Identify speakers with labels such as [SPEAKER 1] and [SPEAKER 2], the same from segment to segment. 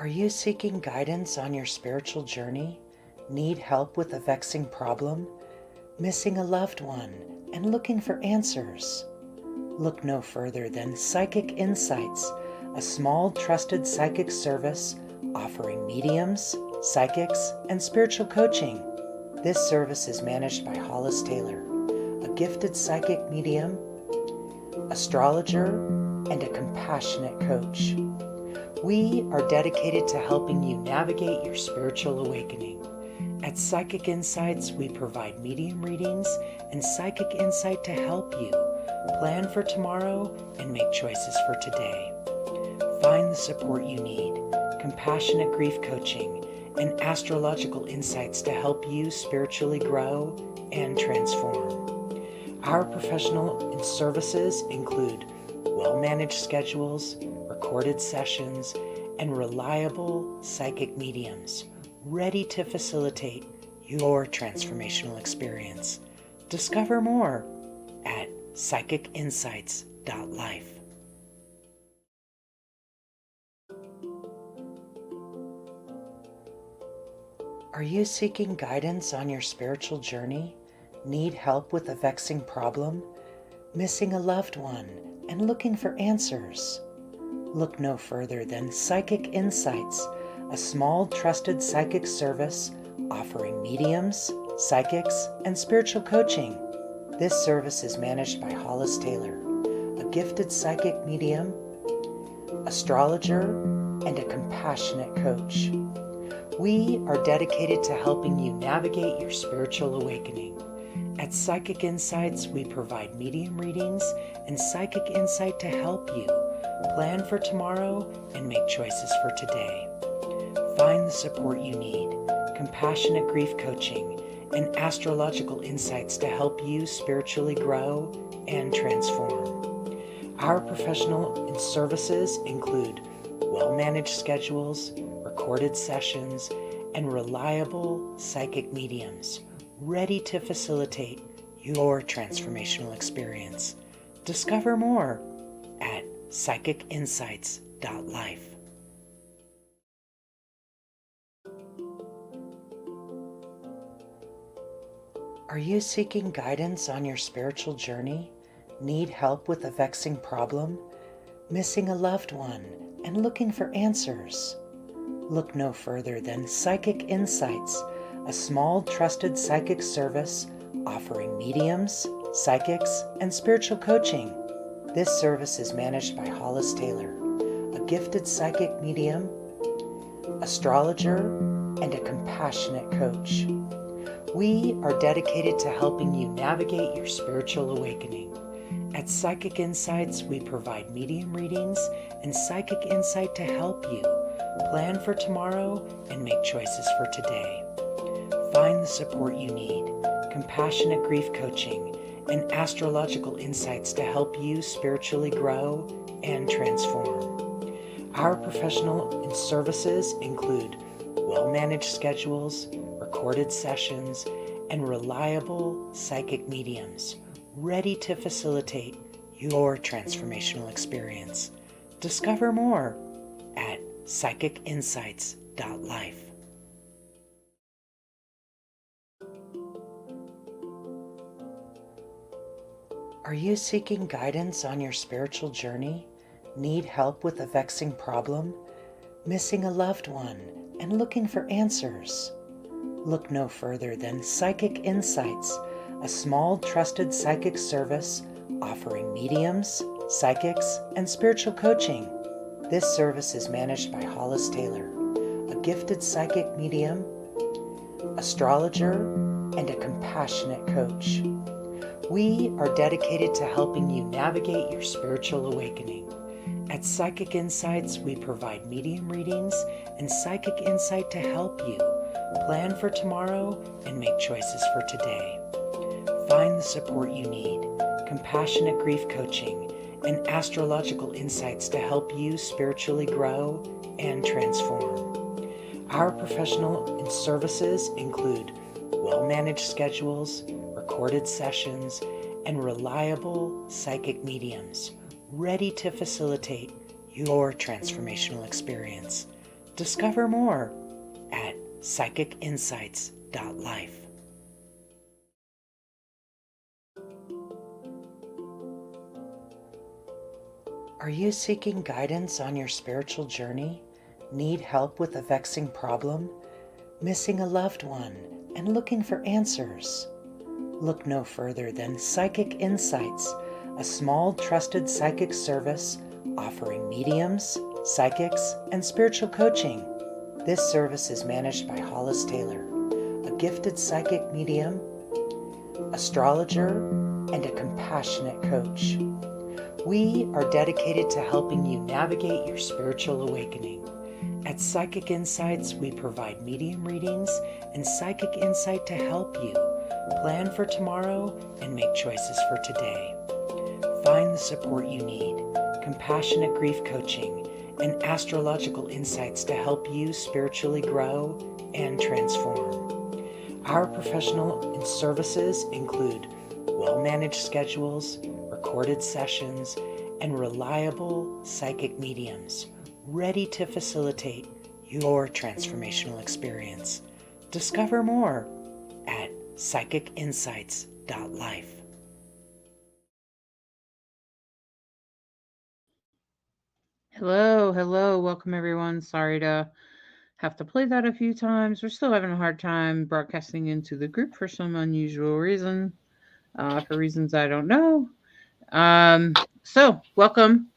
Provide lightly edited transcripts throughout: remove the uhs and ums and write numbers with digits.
[SPEAKER 1] Are you seeking guidance on your spiritual journey? Need help with a vexing problem? Missing a loved one and looking for answers? Look no further than Psychic Insights, a small trusted psychic service offering mediums, psychics, and spiritual coaching. This service is managed by Hollis Taylor, a gifted psychic medium, astrologer, and a compassionate coach. We are dedicated to helping you navigate your spiritual awakening. At Psychic Insights, we provide medium readings and psychic insight to help you plan for tomorrow and make choices for today. Find the support you need, compassionate grief coaching, and astrological insights to help you spiritually grow and transform. Our professional services include well-managed schedules, recorded sessions, and reliable psychic mediums ready to facilitate your transformational experience. Discover more at psychicinsights.life. Are you seeking guidance on your spiritual journey? Need help with a vexing problem? Missing a loved one and looking for answers? Look no further than Psychic Insights, a small trusted psychic service offering mediums, psychics, and spiritual coaching. This service is managed by Hollis Taylor, a gifted psychic medium, astrologer, and a compassionate coach. We are dedicated to helping you navigate your spiritual awakening. At Psychic Insights, we provide medium readings and psychic insight to help you plan for tomorrow and make choices for today. Find the support you need, compassionate grief coaching, and astrological insights to help you spiritually grow and transform. Our professional services include well-managed schedules, recorded sessions, and reliable psychic mediums ready to facilitate your transformational experience. Discover more at psychicinsights.life. Are you seeking guidance on your spiritual journey? Need help with a vexing problem? Missing a loved one and looking for answers? Look no further than Psychic Insights, a small trusted psychic service offering mediums, psychics, and spiritual coaching. This service is managed by Hollis Taylor, a gifted psychic medium, astrologer, and a compassionate coach. We are dedicated to helping you navigate your spiritual awakening. At Psychic Insights, we provide medium readings and psychic insight to help you plan for tomorrow and make choices for today. Find the support you need, compassionate grief coaching, and astrological insights to help you spiritually grow and transform. Our professional services include well-managed schedules, recorded sessions, and reliable psychic mediums ready to facilitate your transformational experience. Discover more at psychicinsights.life. Are you seeking guidance on your spiritual journey? Need help with a vexing problem? Missing a loved one and looking for answers? Look no further than Psychic Insights, a small trusted psychic service offering mediums, psychics, and spiritual coaching. This service is managed by Hollis Taylor, a gifted psychic medium, astrologer, and a compassionate coach. We are dedicated to helping you navigate your spiritual awakening. At Psychic Insights, we provide medium readings and psychic insight to help you plan for tomorrow and make choices for today. Find the support you need, compassionate grief coaching, and astrological insights to help you spiritually grow and transform. Our professional services include well-managed schedules, recorded sessions, and reliable psychic mediums ready to facilitate your transformational experience. Discover more at psychicinsights.life. Are you seeking guidance on your spiritual journey? Need help with a vexing problem? Missing a loved one and looking for answers? Look no further than Psychic Insights, a small trusted psychic service offering mediums, psychics, and spiritual coaching. This service is managed by Hollis Taylor, a gifted psychic medium, astrologer, and a compassionate coach. We are dedicated to helping you navigate your spiritual awakening. At Psychic Insights, we provide medium readings and psychic insight to help you plan for tomorrow and make choices for today. Find the support you need, compassionate grief coaching, and astrological insights to help you spiritually grow and transform. Our professional services include well-managed schedules, recorded sessions, and reliable psychic mediums ready to facilitate your transformational experience. Discover more at psychicinsights.life.
[SPEAKER 2] Hello, welcome everyone. Sorry to have to play that a few times. We're still having a hard time broadcasting into the group for some unusual reason, for reasons I don't know. So welcome.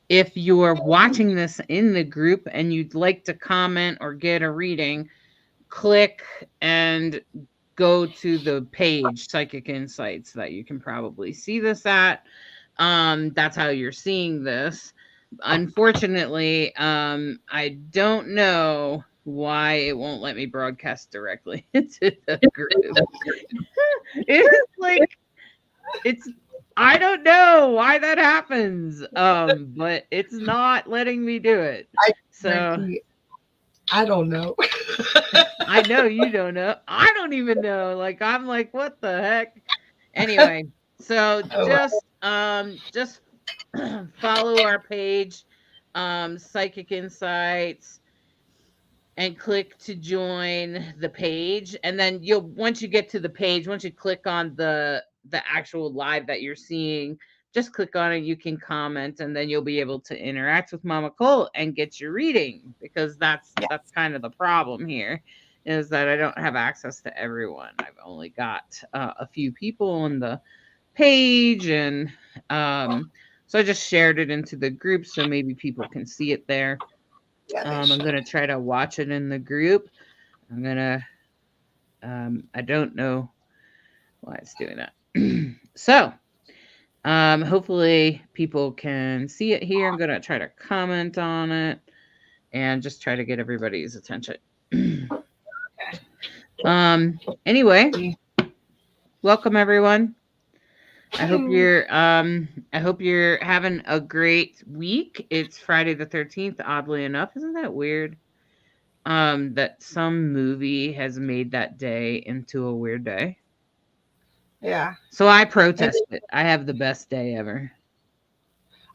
[SPEAKER 2] If you're watching this in the group and you'd like to comment or get a reading, click and go to the page Psychic Insights that you can probably see this at. That's how you're seeing this. Unfortunately, I don't know why it won't let me broadcast directly into the group. It's like it's I don't know why that happens. But it's not letting me do it. So
[SPEAKER 3] I don't know.
[SPEAKER 2] I know you don't know. I don't even know. Like I'm like, what the heck? Anyway, so just follow our page, Psychic Insights, and click to join the page. And then you'll once you get to the page, once you click on the actual live that you're seeing, just click on it, you can comment, and then you'll be able to interact with MamaCole and get your reading, because that's kind of the problem here, is that I don't have access to everyone. I've only got a few people on the page, and so I just shared it into the group so maybe people can see it there. I'm gonna try to watch it in the group. I'm gonna I don't know why it's doing that. So hopefully people can see it here. I'm gonna try to comment on it and just try to get everybody's attention. Anyway, welcome everyone. I hope you're having a great week. It's Friday the 13th, oddly enough. Isn't that weird? That some movie has made that day into a weird day.
[SPEAKER 3] Yeah.
[SPEAKER 2] So I protest it. I have the best day ever.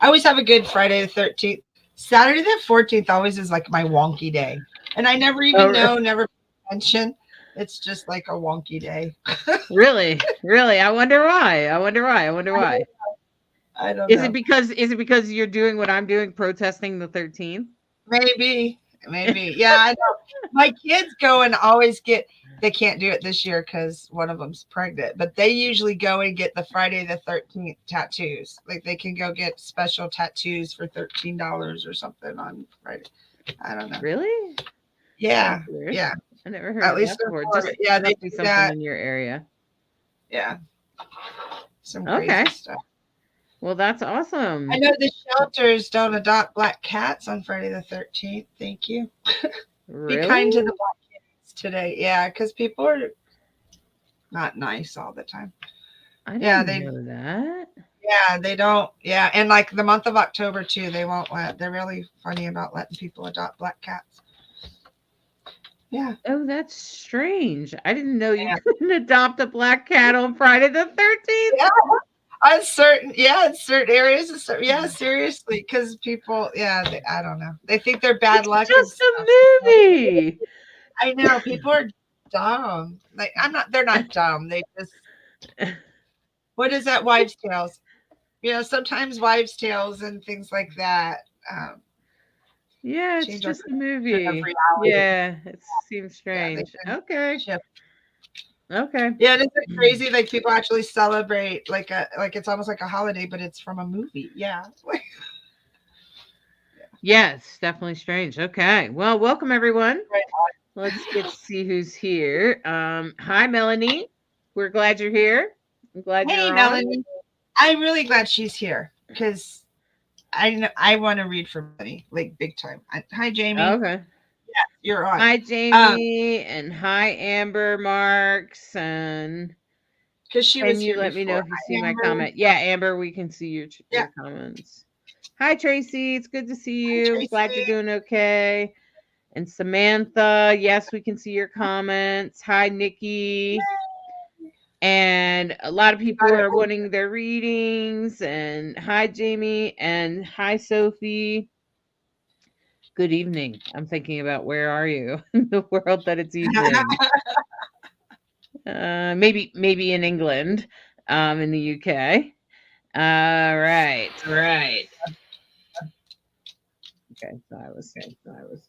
[SPEAKER 3] I always have a good Friday the 13th. Saturday the 14th always is like my wonky day. And I never even know, never mention. It's just like a wonky day.
[SPEAKER 2] Really? I wonder why.
[SPEAKER 3] I don't know.
[SPEAKER 2] Is it because you're doing what I'm doing, protesting the 13th?
[SPEAKER 3] Maybe. Yeah, I know. My kids go and always they can't do it this year because one of them's pregnant, but they usually go and get the Friday the 13th tattoos. Like they can go get special tattoos for $13 or something on Friday. I don't know.
[SPEAKER 2] Really?
[SPEAKER 3] Yeah.
[SPEAKER 2] I never heard
[SPEAKER 3] At
[SPEAKER 2] of
[SPEAKER 3] least
[SPEAKER 2] that before.
[SPEAKER 3] yeah,
[SPEAKER 2] They do something in your area.
[SPEAKER 3] Yeah. Some crazy stuff.
[SPEAKER 2] Well, that's awesome.
[SPEAKER 3] I know the shelters don't adopt black cats on Friday the 13th. Thank you.
[SPEAKER 2] Really?
[SPEAKER 3] Be kind to the black kids today. Yeah, because people are not nice all the time.
[SPEAKER 2] I didn't know that.
[SPEAKER 3] Yeah, they don't. Yeah, and like the month of October too, they won't let. They're really funny about letting people adopt black cats. Yeah.
[SPEAKER 2] Oh, that's strange. I didn't know you couldn't adopt a black cat on Friday the 13th.
[SPEAKER 3] Yeah. on in certain areas, yeah, seriously, because people, yeah, I don't know, they think they're bad
[SPEAKER 2] It's
[SPEAKER 3] luck and
[SPEAKER 2] just
[SPEAKER 3] stuff.
[SPEAKER 2] a movie.
[SPEAKER 3] I know people are dumb. Like they're not dumb. They just, what is that? Wives' tales. Sometimes wives' tales and things like that um,
[SPEAKER 2] Yeah, it's
[SPEAKER 3] change our
[SPEAKER 2] just a
[SPEAKER 3] perception of
[SPEAKER 2] movie.
[SPEAKER 3] reality.
[SPEAKER 2] Yeah, it seems
[SPEAKER 3] Yeah, they
[SPEAKER 2] strange.
[SPEAKER 3] can
[SPEAKER 2] Okay.
[SPEAKER 3] shift.
[SPEAKER 2] Okay.
[SPEAKER 3] Yeah, and isn't it crazy? Like people actually celebrate like it's almost like a holiday, but it's from a movie. Yeah.
[SPEAKER 2] Yeah, it's definitely strange. Okay. Well, welcome everyone.
[SPEAKER 3] Right.
[SPEAKER 2] Let's get to see who's here. Hi Melanie. We're glad you're here. I'm glad
[SPEAKER 3] Hey,
[SPEAKER 2] you're on.
[SPEAKER 3] Melanie. I'm really glad she's here because I want to read for Melanie like big time. Hi, Jamie.
[SPEAKER 2] Okay.
[SPEAKER 3] You're on.
[SPEAKER 2] Hi
[SPEAKER 3] Um,
[SPEAKER 2] Jamie and hi Amber Marks and
[SPEAKER 3] because she
[SPEAKER 2] can
[SPEAKER 3] was
[SPEAKER 2] you
[SPEAKER 3] here
[SPEAKER 2] let me know
[SPEAKER 3] before.
[SPEAKER 2] if you see
[SPEAKER 3] Hi,
[SPEAKER 2] my
[SPEAKER 3] Amber.
[SPEAKER 2] comment? Yeah, Amber, we can see
[SPEAKER 3] Yeah.
[SPEAKER 2] your comments. Hi Tracy, it's good to see
[SPEAKER 3] Hi,
[SPEAKER 2] you. Glad you're
[SPEAKER 3] Tracy.
[SPEAKER 2] doing okay. And Samantha, yes, we can see your comments. Hi Nikki. And a lot of people
[SPEAKER 3] Got it.
[SPEAKER 2] are wanting their readings. And hi Jamie and hi Sophie. Good evening. I'm thinking about where are you in the world that it's evening. Maybe in England, in the UK. All right.
[SPEAKER 3] Right.
[SPEAKER 2] Okay, so I was.
[SPEAKER 3] Okay. So I was.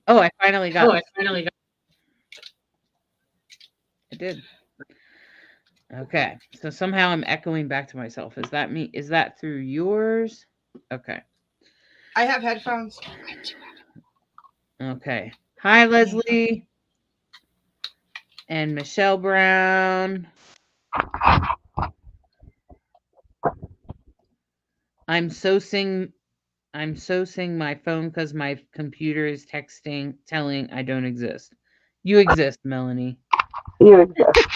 [SPEAKER 2] Oh, I finally got.
[SPEAKER 3] Oh, I finally got.
[SPEAKER 2] I did. Okay, so somehow I'm echoing back to myself. Is that me? Is that through yours? Okay.
[SPEAKER 3] I have headphones.
[SPEAKER 2] Okay. Hi, Leslie and Michelle Brown. I'm so sing. I'm so sing my phone because my computer is telling I don't exist. You exist, Melanie.
[SPEAKER 3] You exist.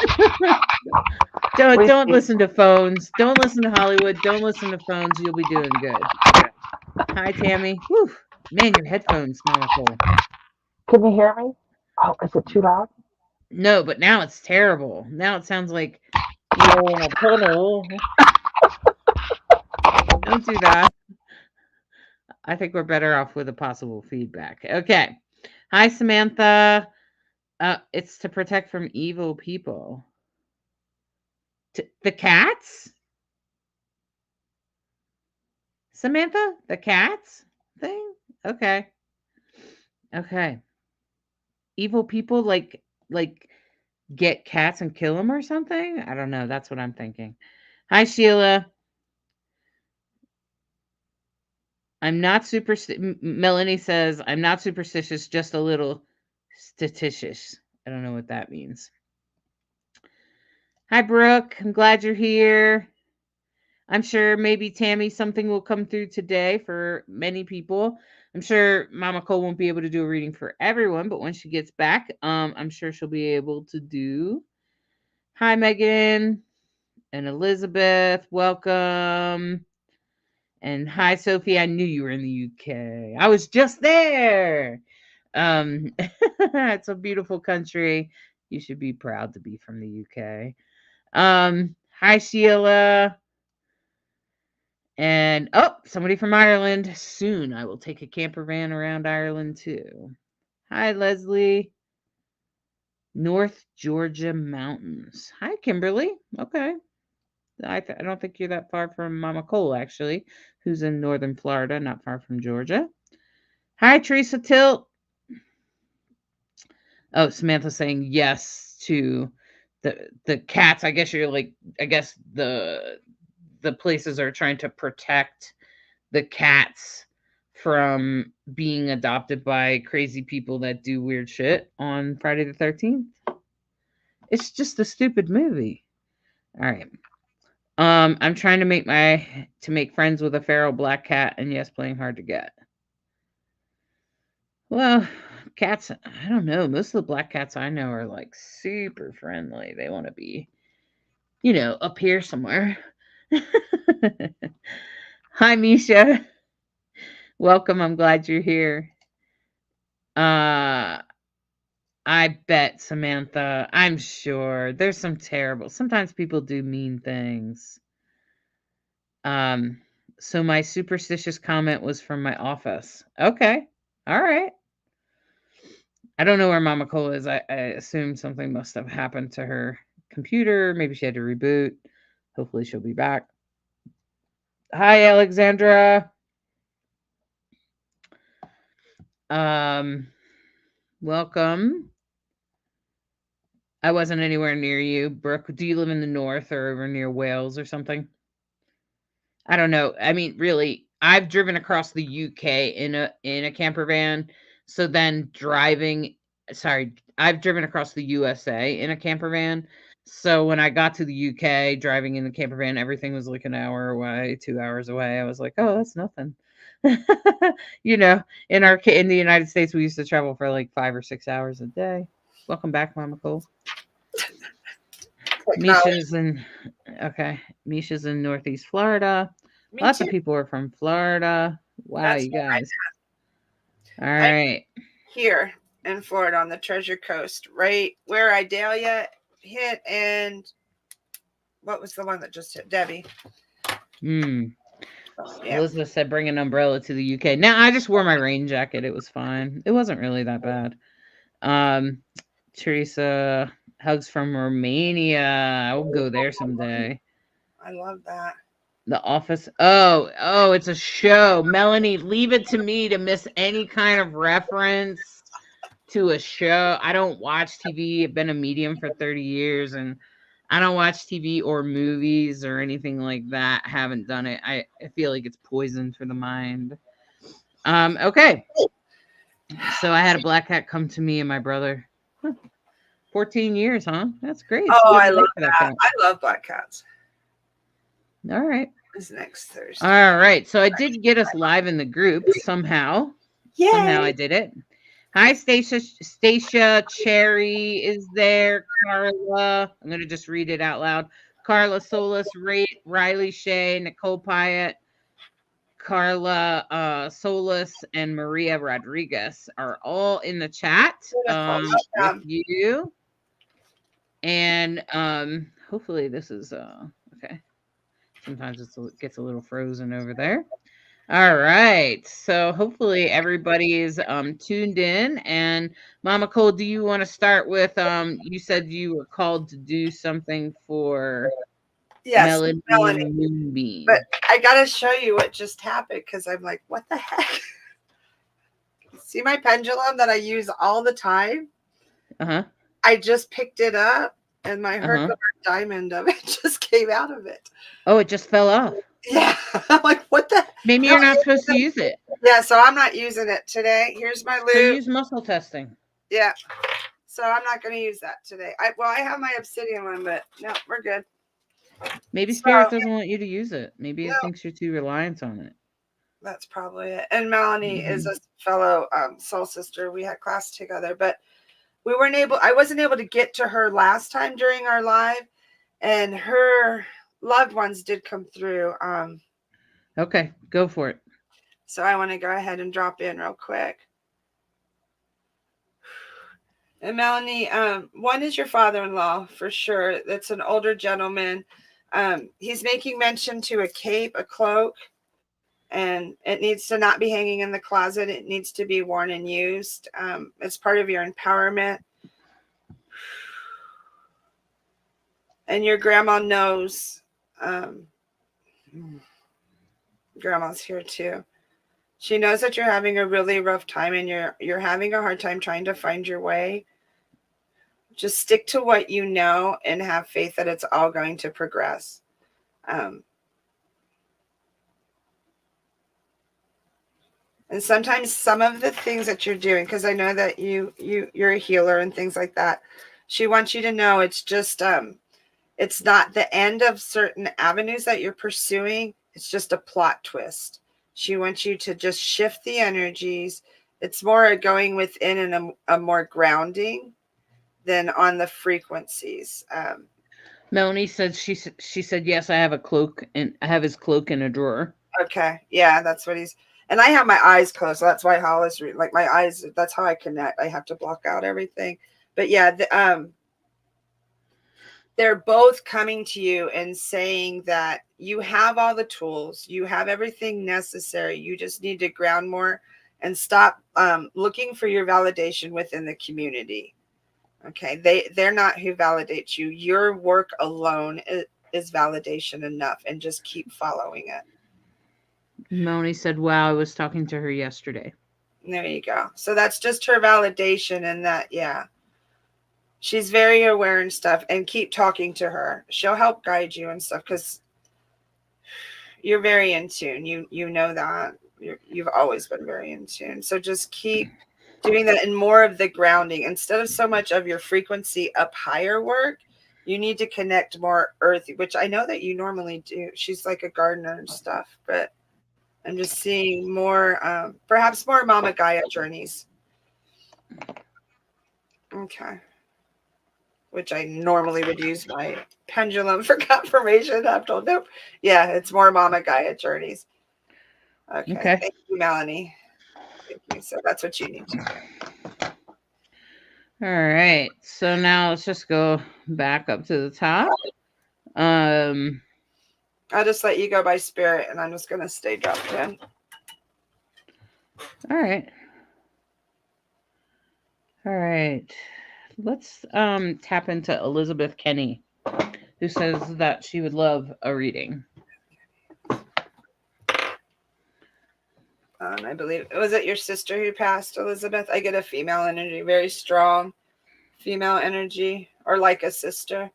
[SPEAKER 2] Don't listen to phones. Don't listen to Hollywood. Don't listen to phones. You'll be doing good. Hi, Tammy. Whew. Man, your headphones, MamaCole.
[SPEAKER 3] Can you hear me? Oh, is it too loud?
[SPEAKER 2] No, but now it's terrible. Now it sounds like you're in a tunnel. Don't do that. I think we're better off with a possible feedback. Okay. Hi, Samantha. It's to protect from evil people. The cats? Samantha? The cats thing? Okay. Okay. Evil people like get cats and kill them or something? I don't know. That's what I'm thinking. Hi, Sheila. I'm not Melanie says, I'm not superstitious, just a little statitious. I don't know what that means. Hi, Brooke. I'm glad you're here. I'm sure maybe Tammy, something will come through today for many people. I'm sure Mama Cole won't be able to do a reading for everyone, but when she gets back, I'm sure she'll be able to do. Hi, Megan and Elizabeth. Welcome. And hi, Sophie. I knew you were in the UK. I was just there. It's a beautiful country. You should be proud to be from the UK. Hi, Sheila. And oh, somebody from Ireland. Soon I will take a camper van around Ireland too. Hi, Leslie. North Georgia mountains. Hi, Kimberly. Okay. I don't think you're that far from Mama Cole, actually, who's in northern Florida, not far from Georgia. Hi, Teresa Tilt. Oh, Samantha saying yes to the cats. I guess you're like, I guess the places are trying to protect the cats from being adopted by crazy people that do weird shit on Friday the 13th. It's just a stupid movie. All right. I'm trying to make friends with a feral black cat, and yes, playing hard to get. Well, cats, I don't know. Most of the black cats I know are like super friendly. They want to be, up here somewhere. Hi, Misha. Welcome. I'm glad you're here. Uh, I bet, Samantha. I'm sure there's some terrible. Sometimes people do mean things. Um, so my superstitious comment was from my office. Okay. All right. I don't know where MamaCole is. I assume something must have happened to her computer. Maybe she had to reboot. Hopefully she'll be back. Hi, Alexandra. Um, welcome. I wasn't anywhere near you. Brooke, do you live in the north or over near Wales or something? I don't know. I mean, really, I've driven across the UK in a camper van. So then driving, sorry, I've driven across the USA in a camper van. So when I got to the UK driving in the camper van, everything was like an hour away, 2 hours away. I was like, "Oh, that's nothing." You know, in the United States, we used to travel for like 5 or 6 hours a day. Welcome back, Mama Cole. Misha's in Okay. Misha's in Northeast Florida.
[SPEAKER 3] Me
[SPEAKER 2] Lots
[SPEAKER 3] too.
[SPEAKER 2] of people are from Florida. Wow,
[SPEAKER 3] That's
[SPEAKER 2] you guys. All
[SPEAKER 3] I'm
[SPEAKER 2] right.
[SPEAKER 3] here in Florida on the Treasure Coast, right where Idalia hit, and what was the one that just hit? Debbie.
[SPEAKER 2] Hmm.
[SPEAKER 3] Yeah.
[SPEAKER 2] Elizabeth said bring an umbrella to the UK. Now I just wore my rain jacket. It was fine. It wasn't really that bad. Um, Teresa, hugs from Romania. I'll go there someday.
[SPEAKER 3] I love that.
[SPEAKER 2] The Office. Oh, it's a show. Melanie, leave it to me to miss any kind of reference to a show. I don't watch TV. I've been a medium for 30 years and I don't watch TV or movies or anything like that. Haven't done it. I feel like it's poison for the mind. Okay. So I had a black cat come to me and my brother. Huh, 14 years, huh? That's great. It's a
[SPEAKER 3] Oh,
[SPEAKER 2] good
[SPEAKER 3] I
[SPEAKER 2] life
[SPEAKER 3] love
[SPEAKER 2] for that
[SPEAKER 3] that.
[SPEAKER 2] cat.
[SPEAKER 3] I love black cats.
[SPEAKER 2] All right.
[SPEAKER 3] It's next Thursday.
[SPEAKER 2] All right. So I did get us live in the group somehow.
[SPEAKER 3] Yay!
[SPEAKER 2] Somehow I did it. Hi, Stacia. Stacia Cherry is there. Carla. I'm going to just read it out loud. Carla Solis, Riley Shea, Nicole Pyatt, Carla Solis, and Maria Rodriguez are all in the chat
[SPEAKER 3] Beautiful.
[SPEAKER 2] with you. And hopefully this is okay. Sometimes it gets a little frozen over there. All right. So hopefully everybody's tuned in. And Mama Cole, do you want to start with you said you were called to do something for
[SPEAKER 3] Yes,
[SPEAKER 2] Melanie
[SPEAKER 3] Melanie.
[SPEAKER 2] Moonbeam.
[SPEAKER 3] But I gotta show you what just happened because I'm like, what the heck? See my pendulum that I use all the time?
[SPEAKER 2] Uh-huh.
[SPEAKER 3] I just picked it up and my Herkimer diamond of it just came out of it.
[SPEAKER 2] Oh, it just fell off.
[SPEAKER 3] Yeah. I'm like, what the?
[SPEAKER 2] Maybe you're not supposed to use it.
[SPEAKER 3] Yeah, so I'm not using it today. Here's my
[SPEAKER 2] So
[SPEAKER 3] loop.
[SPEAKER 2] use muscle testing.
[SPEAKER 3] Yeah. So I'm not going to use that today. I have my obsidian one, but no, we're good.
[SPEAKER 2] Maybe Spirit doesn't want you to use it. Maybe it thinks you're too reliant on it.
[SPEAKER 3] That's probably it. And Melanie is a fellow soul sister. We had class together, but I wasn't able to get to her last time during our live, and her loved ones did come through.
[SPEAKER 2] Okay, go for it.
[SPEAKER 3] So I want to go ahead and drop in real quick. And Melanie, one is your father-in-law for sure. That's an older gentleman. He's making mention to a cape, a cloak, and it needs to not be hanging in the closet. It needs to be worn and used. It's part of your empowerment. And your grandma knows. Grandma's here too. She knows that you're having a really rough time and you're having a hard time trying to find your way. Just stick to what you know and have faith that it's all going to progress. And sometimes some of the things that you're doing, because I know that you're a healer and things like that, she wants you to know it's just it's not the end of certain avenues that you're pursuing. It's just a plot twist. She wants you to just shift the energies. It's more going within and a more grounding than on the frequencies.
[SPEAKER 2] Melanie said she said yes. I have a cloak and I have his cloak in a drawer.
[SPEAKER 3] Okay, yeah, that's what And I have my eyes closed, so that's why Hollis like my eyes. That's how I connect. I have to block out everything. But yeah, they're both coming to you and saying that you have all the tools, you have everything necessary. You just need to ground more and stop looking for your validation within the community. Okay, they're not who validates you. Your work alone is validation enough, and just keep following it.
[SPEAKER 2] Melanie said, wow, I was talking to her yesterday.
[SPEAKER 3] There you go. So that's just her validation, and that, yeah, she's very aware and stuff. And keep talking to her. She'll help guide you and stuff, because you're very in tune. You know that. You've always been very in tune. So just keep doing that, and more of the grounding instead of so much of your frequency up higher work. You need to connect more earthy, which I know that you normally do. She's like a gardener and stuff, but I'm just seeing more, perhaps more Mama Gaia journeys. Okay. Which I normally would use my pendulum for confirmation. I'm told, nope. Yeah, it's more Mama Gaia journeys. Okay. Thank you, Melanie. Thank you. So that's what you need to do.
[SPEAKER 2] All right. So now let's just go back up to the top.
[SPEAKER 3] I'll just let you go by spirit, and I'm just going to stay dropped in.
[SPEAKER 2] All right. All right. Let's tap into Elizabeth Kenny, who says that she would love a reading.
[SPEAKER 3] I believe, was it your sister who passed, Elizabeth? I get a female energy, very strong female energy, or like a sister.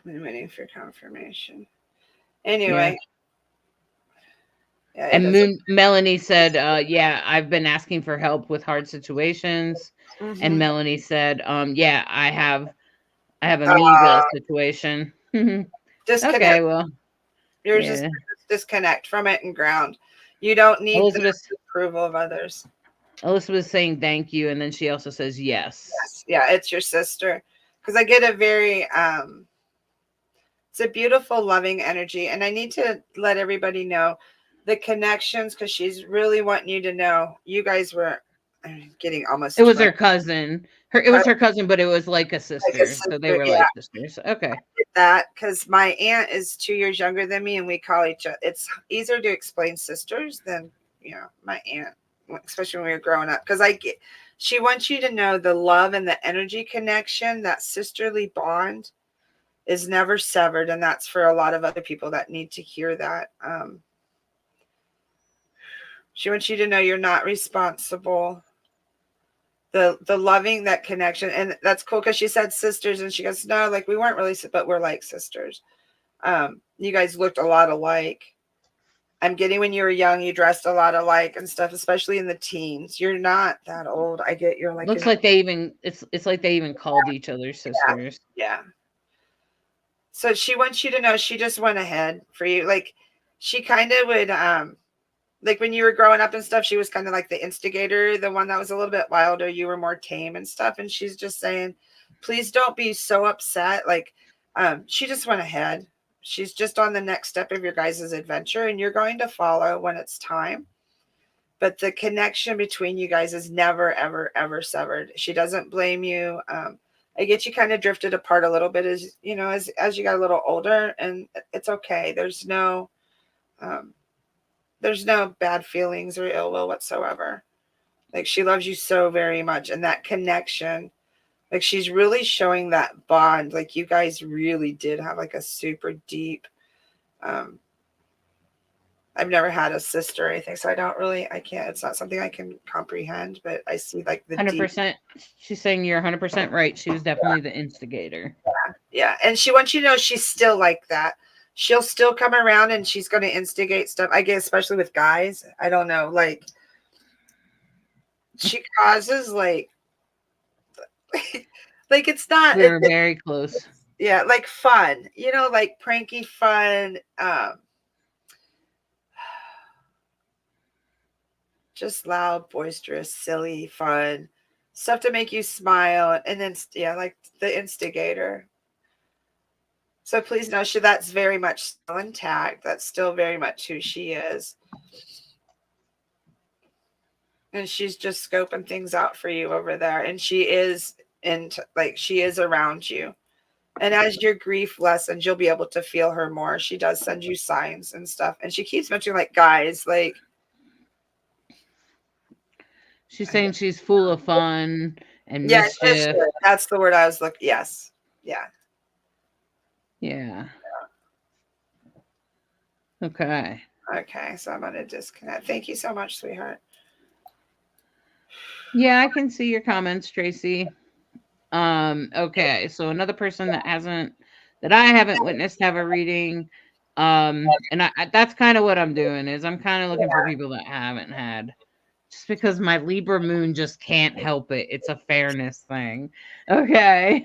[SPEAKER 3] I'm waiting for confirmation. Anyway.
[SPEAKER 2] Yeah, and Melanie said, yeah, I've been asking for help with hard situations. Mm-hmm. And Melanie said, yeah, I have a Miga situation.
[SPEAKER 3] Disconnect.
[SPEAKER 2] Okay, well,
[SPEAKER 3] you're just disconnect from it and ground. You don't need the approval of others.
[SPEAKER 2] Elizabeth's saying thank you, and then she also says yes.
[SPEAKER 3] Yeah, it's your sister, because I get a very it's a beautiful, loving energy, and I need to let everybody know the connections, because she's really wanting you to know you guys were getting almost.
[SPEAKER 2] It was her cousin. It was her cousin, but it was like a sister. Like a sister, so they were like sisters. Okay.
[SPEAKER 3] That, because my aunt is 2 years younger than me, and we call each other. It's easier to explain sisters than my aunt, especially when we were growing up. Because she wants you to know the love and the energy connection, that sisterly bond is never severed, and that's for a lot of other people that need to hear that. She wants you to know you're not responsible. The loving, that connection, and that's cool, because she said sisters, and she goes, no, like we weren't really, but we're like sisters. You guys looked a lot alike. I'm getting, when you were young, you dressed a lot alike and stuff, especially in the teens. You're not that old. I get you're like,
[SPEAKER 2] looks like they even it's like they even called each other sisters.
[SPEAKER 3] Yeah. So she wants you to know she just went ahead for you. Like she kind of would like when you were growing up and stuff, she was kind of like the instigator, the one that was a little bit wilder. You were more tame and stuff. And she's just saying, please don't be so upset. Like she just went ahead. She's just on the next step of your guys' adventure, and you're going to follow when it's time. But the connection between you guys is never, ever, ever severed. She doesn't blame you. I get you kind of drifted apart a little bit as you got a little older, and it's okay. There's no bad feelings or ill will whatsoever. Like she loves you so very much, and that connection, like she's really showing that bond. Like you guys really did have like a super deep. I've never had a sister or anything, so I can't. It's not something I can comprehend, but I see like the
[SPEAKER 2] 100%. She's saying you're 100% right. She was definitely the instigator.
[SPEAKER 3] Yeah, and she wants you to know she's still like that. She'll still come around, and she's going to instigate stuff. I guess, especially with guys. I don't know, like she causes like it's not.
[SPEAKER 2] We're very close.
[SPEAKER 3] Yeah, like fun, like pranky fun. Just loud, boisterous, silly, fun stuff to make you smile, and then like the instigator. So please know that's very much still intact. That's still very much who she is. And she's just scoping things out for you over there. And she is she is around you. And as your grief lessens, you'll be able to feel her more. She does send you signs and stuff. And she keeps mentioning like guys, like
[SPEAKER 2] She's saying she's full of fun and
[SPEAKER 3] yeah,
[SPEAKER 2] mischief.
[SPEAKER 3] that's the word I was looking. Yes. Yeah.
[SPEAKER 2] Yeah. Okay.
[SPEAKER 3] Okay. So I'm gonna disconnect. Thank you so much, sweetheart.
[SPEAKER 2] Yeah, I can see your comments, Tracy. Okay, so another person that I haven't witnessed have a reading. And that's kind of what I'm doing is I'm kind of looking for people that haven't had, just because my Libra moon just can't help it. It's a fairness thing. Okay.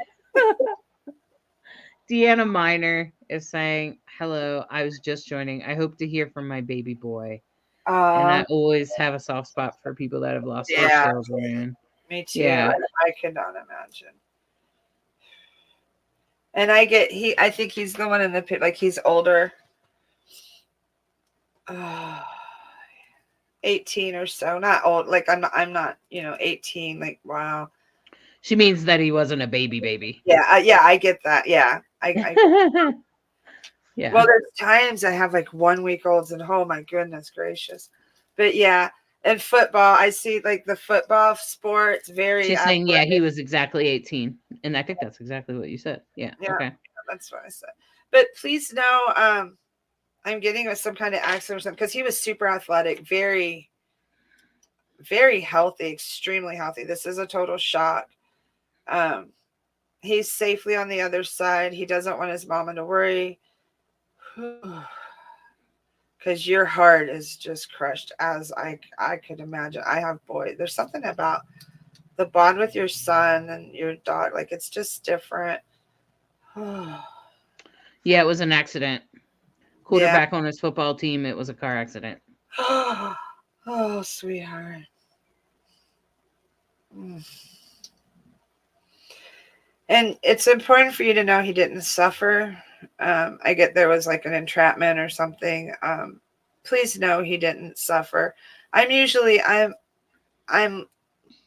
[SPEAKER 2] Deanna Miner is saying, hello, I was just joining. I hope to hear from my baby boy. And I always have a soft spot for people that have lost their children.
[SPEAKER 3] Me too.
[SPEAKER 2] Yeah.
[SPEAKER 3] I cannot imagine. And I think he's the one in the pit, like he's older. 18 or so. Not old. Like I'm not, 18. Like, wow.
[SPEAKER 2] She means that he wasn't a baby.
[SPEAKER 3] Yeah, yeah, I get that. Yeah.
[SPEAKER 2] Yeah.
[SPEAKER 3] Well, there's times I have like 1 week olds and oh my goodness gracious. But yeah, and football, I see like the football sports very
[SPEAKER 2] She's saying, yeah, he was exactly 18. And I think that's exactly what you said. Yeah. Okay.
[SPEAKER 3] That's what I said. But please know, I'm getting with some kind of accident or something because he was super athletic, very, very healthy, extremely healthy. This is a total shock. He's safely on the other side. He doesn't want his mama to worry. Because your heart is just crushed, as I could imagine. I have boys. There's something about the bond with your son and your dog. Like, it's just different.
[SPEAKER 2] Yeah, it was an accident. Quarterback on his football team. It was a car accident.
[SPEAKER 3] Oh, sweetheart. And it's important for you to know he didn't suffer. I get there was like an entrapment or something. Please know he didn't suffer. I'm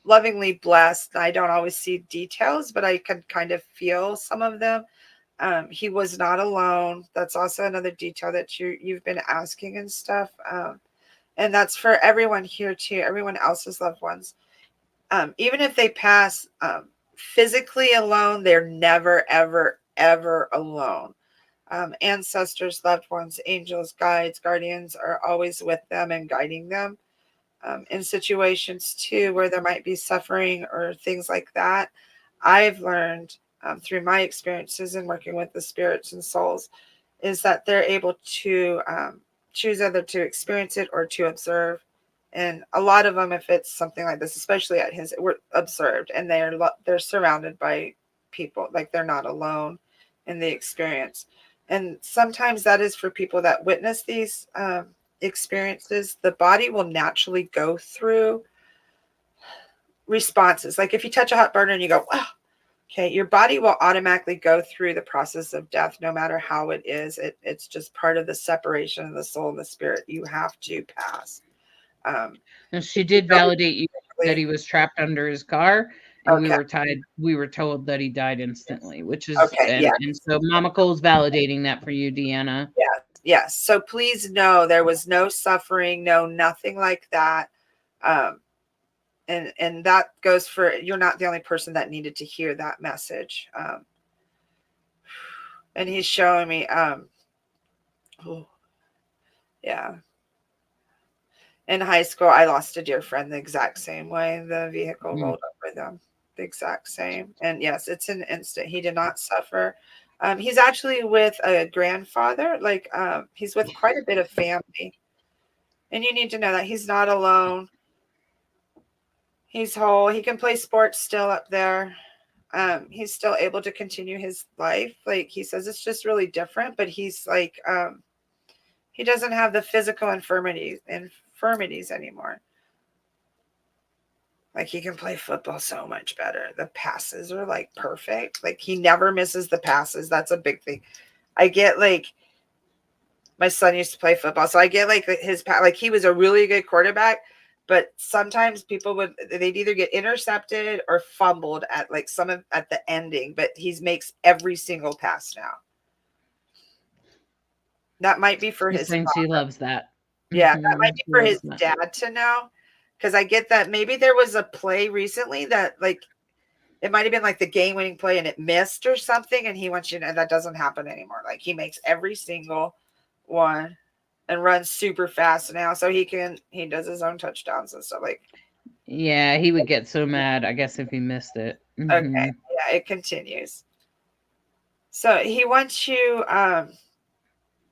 [SPEAKER 3] lovingly blessed. I don't always see details, but I can kind of feel some of them. He was not alone. That's also another detail that you've been asking and stuff. And that's for everyone here too, everyone else's loved ones. Even if they pass physically alone, they're never, ever, ever alone. Ancestors, loved ones, angels, guides, guardians are always with them and guiding them. In situations too where there might be suffering or things like that, I've learned through my experiences in working with the spirits and souls is that they're able to choose either to experience it or to observe. And a lot of them, if it's something like this, especially at his, were observed, and they're surrounded by people, like they're not alone in the experience. And sometimes that is for people that witness these experiences. The body will naturally go through responses. Like if you touch a hot burner and you go, oh, okay, your body will automatically go through the process of death, no matter how it is. It's just part of the separation of the soul and the spirit you have to pass.
[SPEAKER 2] And she did validate you that he was trapped under his car, and we were told that he died instantly, which is and so MamaCole's validating that for you, Deanna.
[SPEAKER 3] Yes. So please know there was no suffering, nothing like that. And that goes for, you're not the only person that needed to hear that message. And he's showing me, in high school, I lost a dear friend the exact same way. The vehicle rolled over them, the exact same. And yes, it's an instant. He did not suffer. He's actually with a grandfather. Like he's with quite a bit of family. And you need to know that he's not alone. He's whole. He can play sports still up there. He's still able to continue his life. Like he says, it's just really different. But he's like, he doesn't have the physical infirmities anymore. Like he can play football so much better. The passes are like perfect. Like he never misses the passes. That's a big thing. I get like my son used to play football, so I get like like he was a really good quarterback, but sometimes they'd either get intercepted or fumbled at like at the ending, but he makes every single pass now. That might be for
[SPEAKER 2] She's
[SPEAKER 3] his
[SPEAKER 2] saying she
[SPEAKER 3] father.
[SPEAKER 2] loves that.
[SPEAKER 3] Yeah, that might be
[SPEAKER 2] She
[SPEAKER 3] for
[SPEAKER 2] loves
[SPEAKER 3] his
[SPEAKER 2] that.
[SPEAKER 3] dad to know, because I get that maybe there was a play recently that like it might have been like the game-winning play and it missed or something, and he wants you to know that doesn't happen anymore. Like he makes every single one and runs super fast now, so he does his own touchdowns and stuff. Like,
[SPEAKER 2] Yeah, he would get so mad, I guess, if he missed it.
[SPEAKER 3] okay, yeah, it continues. So he wants you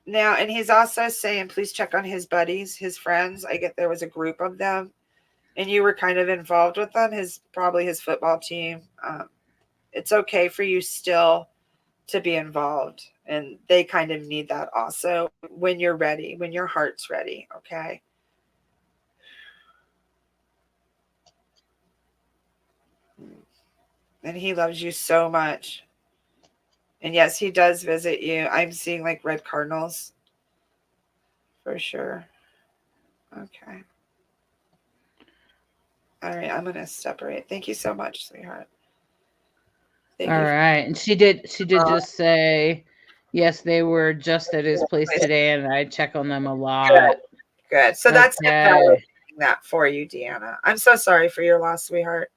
[SPEAKER 3] now, and he's also saying, please check on his buddies, his friends. I get there was a group of them, and you were kind of involved with them. Probably his football team. It's okay for you still to be involved, and they kind of need that also when you're ready, when your heart's ready. Okay. And he loves you so much. And yes, he does visit you. I'm seeing like red cardinals for sure. Okay. All right, I'm gonna separate. Thank you so much, sweetheart. Thank
[SPEAKER 2] All
[SPEAKER 3] you
[SPEAKER 2] right. And she did
[SPEAKER 3] for
[SPEAKER 2] just say, yes, they were just at his place today, and I check on them a
[SPEAKER 3] good.
[SPEAKER 2] lot.
[SPEAKER 3] Good. So that's him
[SPEAKER 2] Okay.
[SPEAKER 3] validating that for you, Deanna. I'm so sorry for your loss, sweetheart.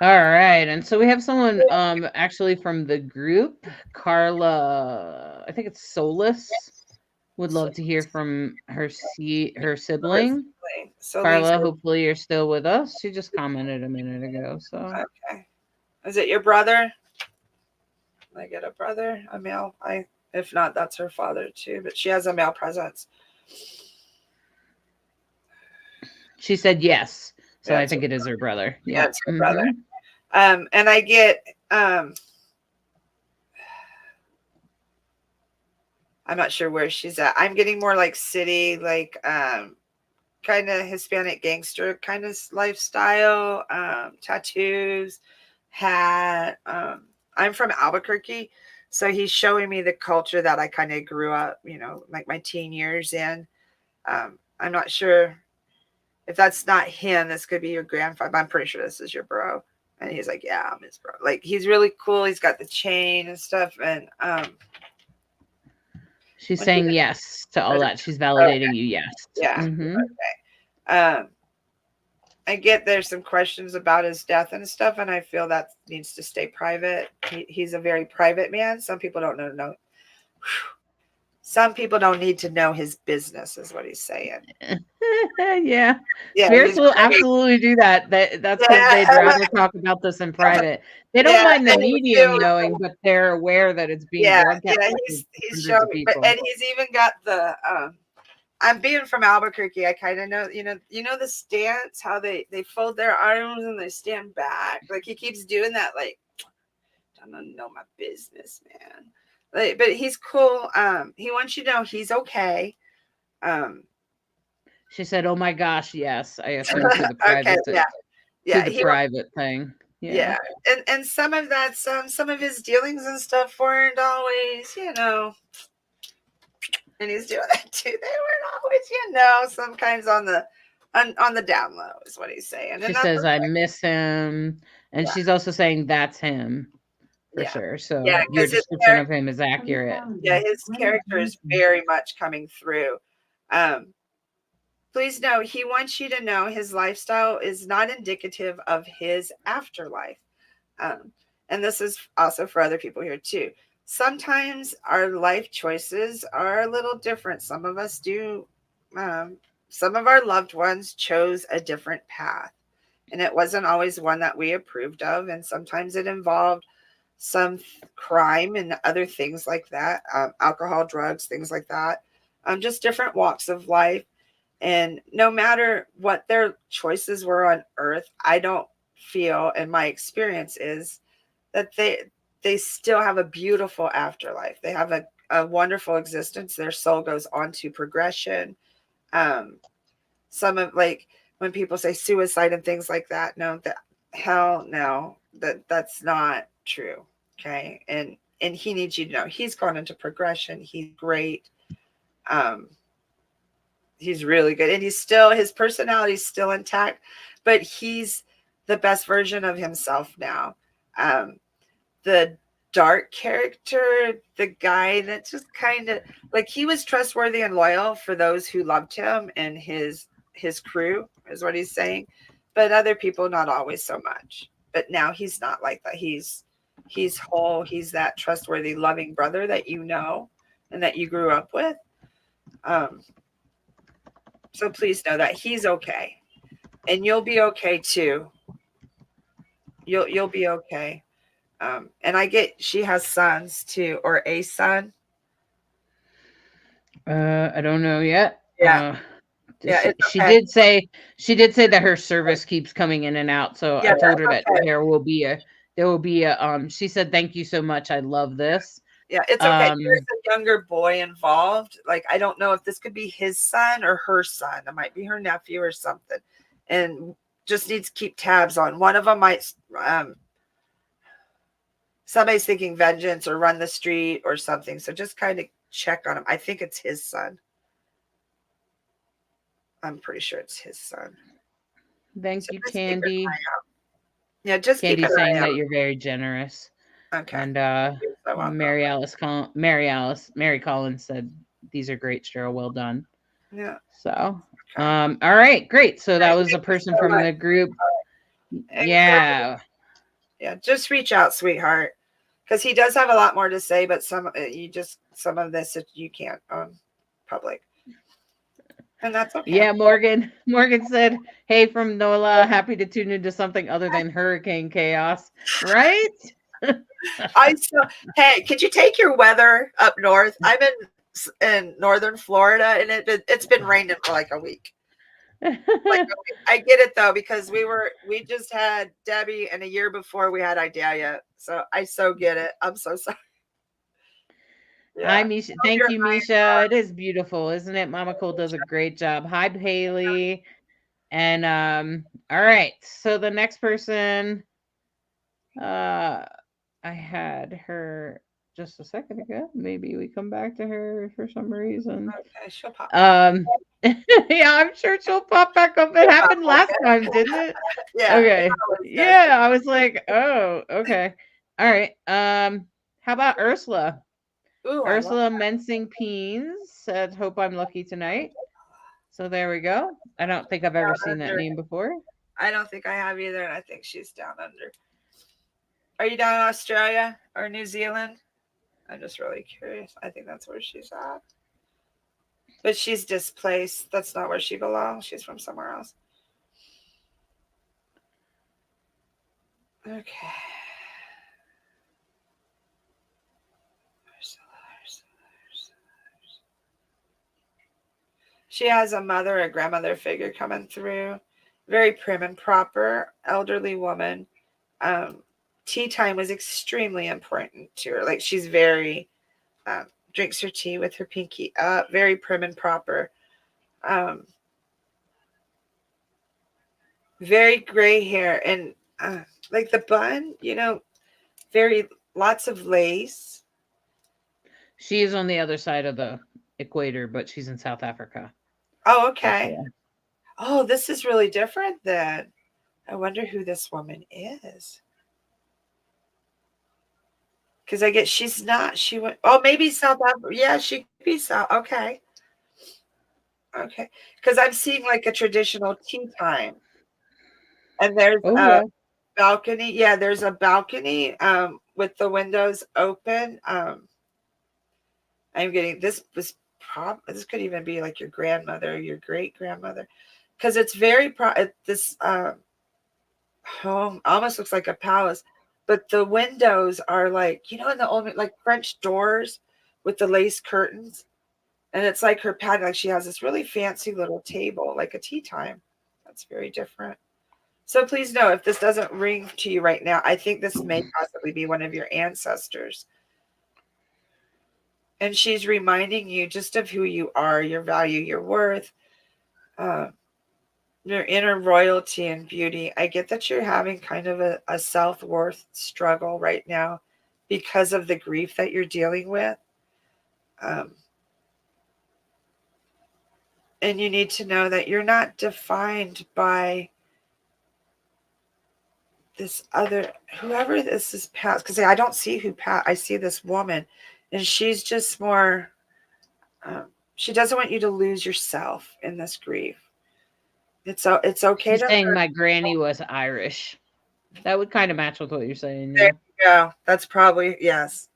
[SPEAKER 2] All right. And so we have someone actually from the group, Carla, I think it's Solus, would love to hear from her sibling.
[SPEAKER 3] So Lisa,
[SPEAKER 2] Carla, hopefully you're still with us. She just commented a minute ago. So
[SPEAKER 3] okay. Is it your brother? I get a brother, a male. If not, that's her father too. But she has a male presence.
[SPEAKER 2] she said yes. So
[SPEAKER 3] Yeah,
[SPEAKER 2] I think it is her brother.
[SPEAKER 3] yeah,
[SPEAKER 2] Yeah.
[SPEAKER 3] it's her brother. And I get I'm not sure where she's at. I'm getting more like city, like kind of Hispanic gangster kind of lifestyle, tattoos, hat. I'm from Albuquerque, so he's showing me the culture that I kind of grew up, like my teen years in. I'm not sure if that's not him. This could be your grandfather. But I'm pretty sure this is your bro. And he's like, yeah, I'm his bro. Like he's really cool. He's got the chain and stuff, and
[SPEAKER 2] she's saying yes to all that. She's validating you. Yes.
[SPEAKER 3] yeah. Okay. I get there's some questions about his death and stuff, and I feel that needs to stay private. He's a very private man. Some people don't know. Some people don't need to know his business, is what he's saying.
[SPEAKER 2] Yeah.
[SPEAKER 3] Yeah,
[SPEAKER 2] Spirits will absolutely do that. That's because they'd rather talk about this in private. They don't mind the medium knowing, but they're aware that it's being broadcast to
[SPEAKER 3] he's
[SPEAKER 2] hundreds of
[SPEAKER 3] showing,
[SPEAKER 2] people.
[SPEAKER 3] and he's even got the. I'm being from Albuquerque. I kind of know, the stance, how they fold their arms and they stand back. Like he keeps doing that. Like, I don't know my business, man. Like, but he's cool. He wants you to know he's okay.
[SPEAKER 2] She said, "Oh my gosh, yes." I assume to the private,
[SPEAKER 3] okay, yeah,
[SPEAKER 2] to the private thing.
[SPEAKER 3] Yeah, and some of that, some of his dealings and stuff weren't always, and he's doing that too. They weren't always, some kinds on the down low is what he's saying.
[SPEAKER 2] She says, "I miss him," and she's also saying that's him for sure. So your description of him is accurate.
[SPEAKER 3] Yeah, his character is very much coming through. Please know he wants you to know his lifestyle is not indicative of his afterlife. And this is also for other people here too. Sometimes our life choices are a little different. Some of us do. Some of our loved ones chose a different path, and it wasn't always one that we approved of. And sometimes it involved some crime and other things like that, alcohol, drugs, things like that. Just different walks of life. And no matter what their choices were on earth, I don't feel, and my experience is that they still have a beautiful afterlife. They have a wonderful existence. Their soul goes on to progression. Some of, like, when people say suicide and things like that, no, hell no, that's not true. Okay. And and he needs you to know he's gone into progression. He's great. Um, he's really good, and his personality is still intact, but he's the best version of himself now. The dark character, the guy that just kind of like, he was trustworthy and loyal for those who loved him and his crew, is what he's saying, but other people not always so much. But now he's not like that. He's whole. He's that trustworthy, loving brother that you know and that you grew up with. Um, so please know that he's okay, and you'll be okay too. You'll be okay. And I get she has sons too, or a son.
[SPEAKER 2] I don't know yet.
[SPEAKER 3] Yeah, yeah,
[SPEAKER 2] She
[SPEAKER 3] it's
[SPEAKER 2] she
[SPEAKER 3] okay.
[SPEAKER 2] did say she did say that her service keeps coming in and out. So
[SPEAKER 3] Yeah,
[SPEAKER 2] I told her
[SPEAKER 3] that's
[SPEAKER 2] that
[SPEAKER 3] okay.
[SPEAKER 2] there will be a she said thank you so much. I love this.
[SPEAKER 3] Yeah, it's okay.
[SPEAKER 2] Um
[SPEAKER 3] There's a younger boy involved. Like, I don't know if this could be his son or her son. It might be her nephew or something, and just needs to keep tabs on. One of them might. Somebody's thinking vengeance or run the street or something. So just kind of check on him. I think it's his son. I'm pretty sure it's his son.
[SPEAKER 2] Thank
[SPEAKER 3] So
[SPEAKER 2] you,
[SPEAKER 3] just keep an
[SPEAKER 2] Candy.
[SPEAKER 3] eye out. Yeah, just keep
[SPEAKER 2] Candy
[SPEAKER 3] an eye
[SPEAKER 2] saying that
[SPEAKER 3] out.
[SPEAKER 2] you're very generous.
[SPEAKER 3] Okay.
[SPEAKER 2] And
[SPEAKER 3] You're so welcome.
[SPEAKER 2] Mary Collins said these are great, Cheryl. Well done.
[SPEAKER 3] Yeah.
[SPEAKER 2] So
[SPEAKER 3] Okay.
[SPEAKER 2] all right, great. So that
[SPEAKER 3] Right,
[SPEAKER 2] was a
[SPEAKER 3] thank you
[SPEAKER 2] person
[SPEAKER 3] so
[SPEAKER 2] from
[SPEAKER 3] much.
[SPEAKER 2] the group.
[SPEAKER 3] And
[SPEAKER 2] Yeah.
[SPEAKER 3] yeah, just reach out, sweetheart, because he does have a lot more to say, but some of this you can't public, and that's okay.
[SPEAKER 2] Yeah, Morgan said, "Hey from NOLA, happy to tune into something other than hurricane chaos." Right?
[SPEAKER 3] I still, hey, could you take your weather up north? I'm in northern Florida, and it's been raining for like a week. Like, I get it though, because we just had Debbie, and a year before we had Idalia, so I so get it. I'm so sorry.
[SPEAKER 2] Hi,
[SPEAKER 3] Yeah.
[SPEAKER 2] Misha.
[SPEAKER 3] Hope
[SPEAKER 2] Thank
[SPEAKER 3] you're
[SPEAKER 2] you,
[SPEAKER 3] high
[SPEAKER 2] Misha. It is beautiful, isn't it? MamaCole does a great job. Hi, Haley. And all right. So the next person, uh, I had her just a second ago. Maybe we come back to her for some reason.
[SPEAKER 3] Okay, she'll pop.
[SPEAKER 2] Um, yeah, I'm sure she'll pop back up. It
[SPEAKER 3] She'll pop
[SPEAKER 2] happened
[SPEAKER 3] back
[SPEAKER 2] last
[SPEAKER 3] in.
[SPEAKER 2] time, didn't it?
[SPEAKER 3] Yeah, it
[SPEAKER 2] Okay.
[SPEAKER 3] always does.
[SPEAKER 2] Yeah, I was like, oh, okay. All right. How about Ursula?
[SPEAKER 3] Ooh, I love.
[SPEAKER 2] Ursula Mensing Peens said, "Hope I'm lucky tonight." So there we go. I don't think I've ever
[SPEAKER 3] Down
[SPEAKER 2] seen that
[SPEAKER 3] under.
[SPEAKER 2] name before.
[SPEAKER 3] I don't think I have either, and I think she's down under. Are you down in Australia or New Zealand? I'm just really curious. I think that's where she's at. But she's displaced. That's not where she belongs. She's from somewhere else. Okay. She has a mother, a grandmother figure coming through. Very prim and proper, elderly woman. Um, Tea time was extremely important to her. Like, she's very drinks her tea with her pinky up, very prim and proper. Um, very gray hair, and like the bun, very lots of lace.
[SPEAKER 2] She is on the other side of the equator, but she's in South Africa.
[SPEAKER 3] Oh,
[SPEAKER 2] But
[SPEAKER 3] okay.
[SPEAKER 2] yeah.
[SPEAKER 3] Oh, this is really different then. I wonder who this woman is. Because I get she's not. She went. Oh, maybe South Africa. Yeah, she could be South. Okay. Okay. Because I'm seeing like a traditional tea time. And there's
[SPEAKER 2] Oh
[SPEAKER 3] a
[SPEAKER 2] yeah.
[SPEAKER 3] balcony. Yeah, there's a balcony with the windows open. I'm getting this could even be like your grandmother, your great grandmother, because it's this home almost looks like a palace, but the windows are like, in the old, like, French doors with the lace curtains, and it's like her pad, like she has this really fancy little table, like a tea time. That's very different. So please know, if this doesn't ring to you right now, I think this may possibly be one of your ancestors. And she's reminding you just of who you are, your value, your worth, uh, your inner royalty and beauty. I get that you're having kind of a self-worth struggle right now, because of the grief that you're dealing with. Um, and you need to know that you're not defined by this other, whoever this is past. Because I don't see who passed. I see this woman, and she's just more. Um, she doesn't want you to lose yourself in this grief. It's okay
[SPEAKER 2] She's
[SPEAKER 3] to
[SPEAKER 2] saying
[SPEAKER 3] hurt.
[SPEAKER 2] my granny was Irish. That would kind of match with what you're saying.
[SPEAKER 3] There
[SPEAKER 2] Yeah.
[SPEAKER 3] you go. That's probably yes.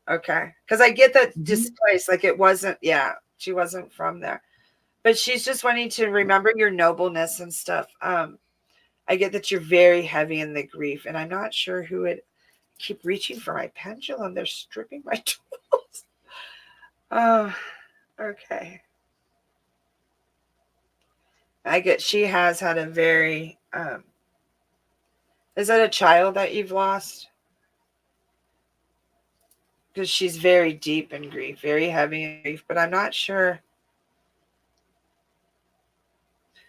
[SPEAKER 3] Okay, because I get that
[SPEAKER 2] Mhm.
[SPEAKER 3] displaced. Like it wasn't. Yeah, she wasn't from there, but she's just wanting to remember your nobleness and stuff. I get that you're very heavy in the grief, and I'm not sure who would keep reaching for my pendulum. They're stripping my tools. Oh, okay. I get she has had a very is that a child that you've lost? Because she's very deep in grief, very heavy in grief, but I'm not sure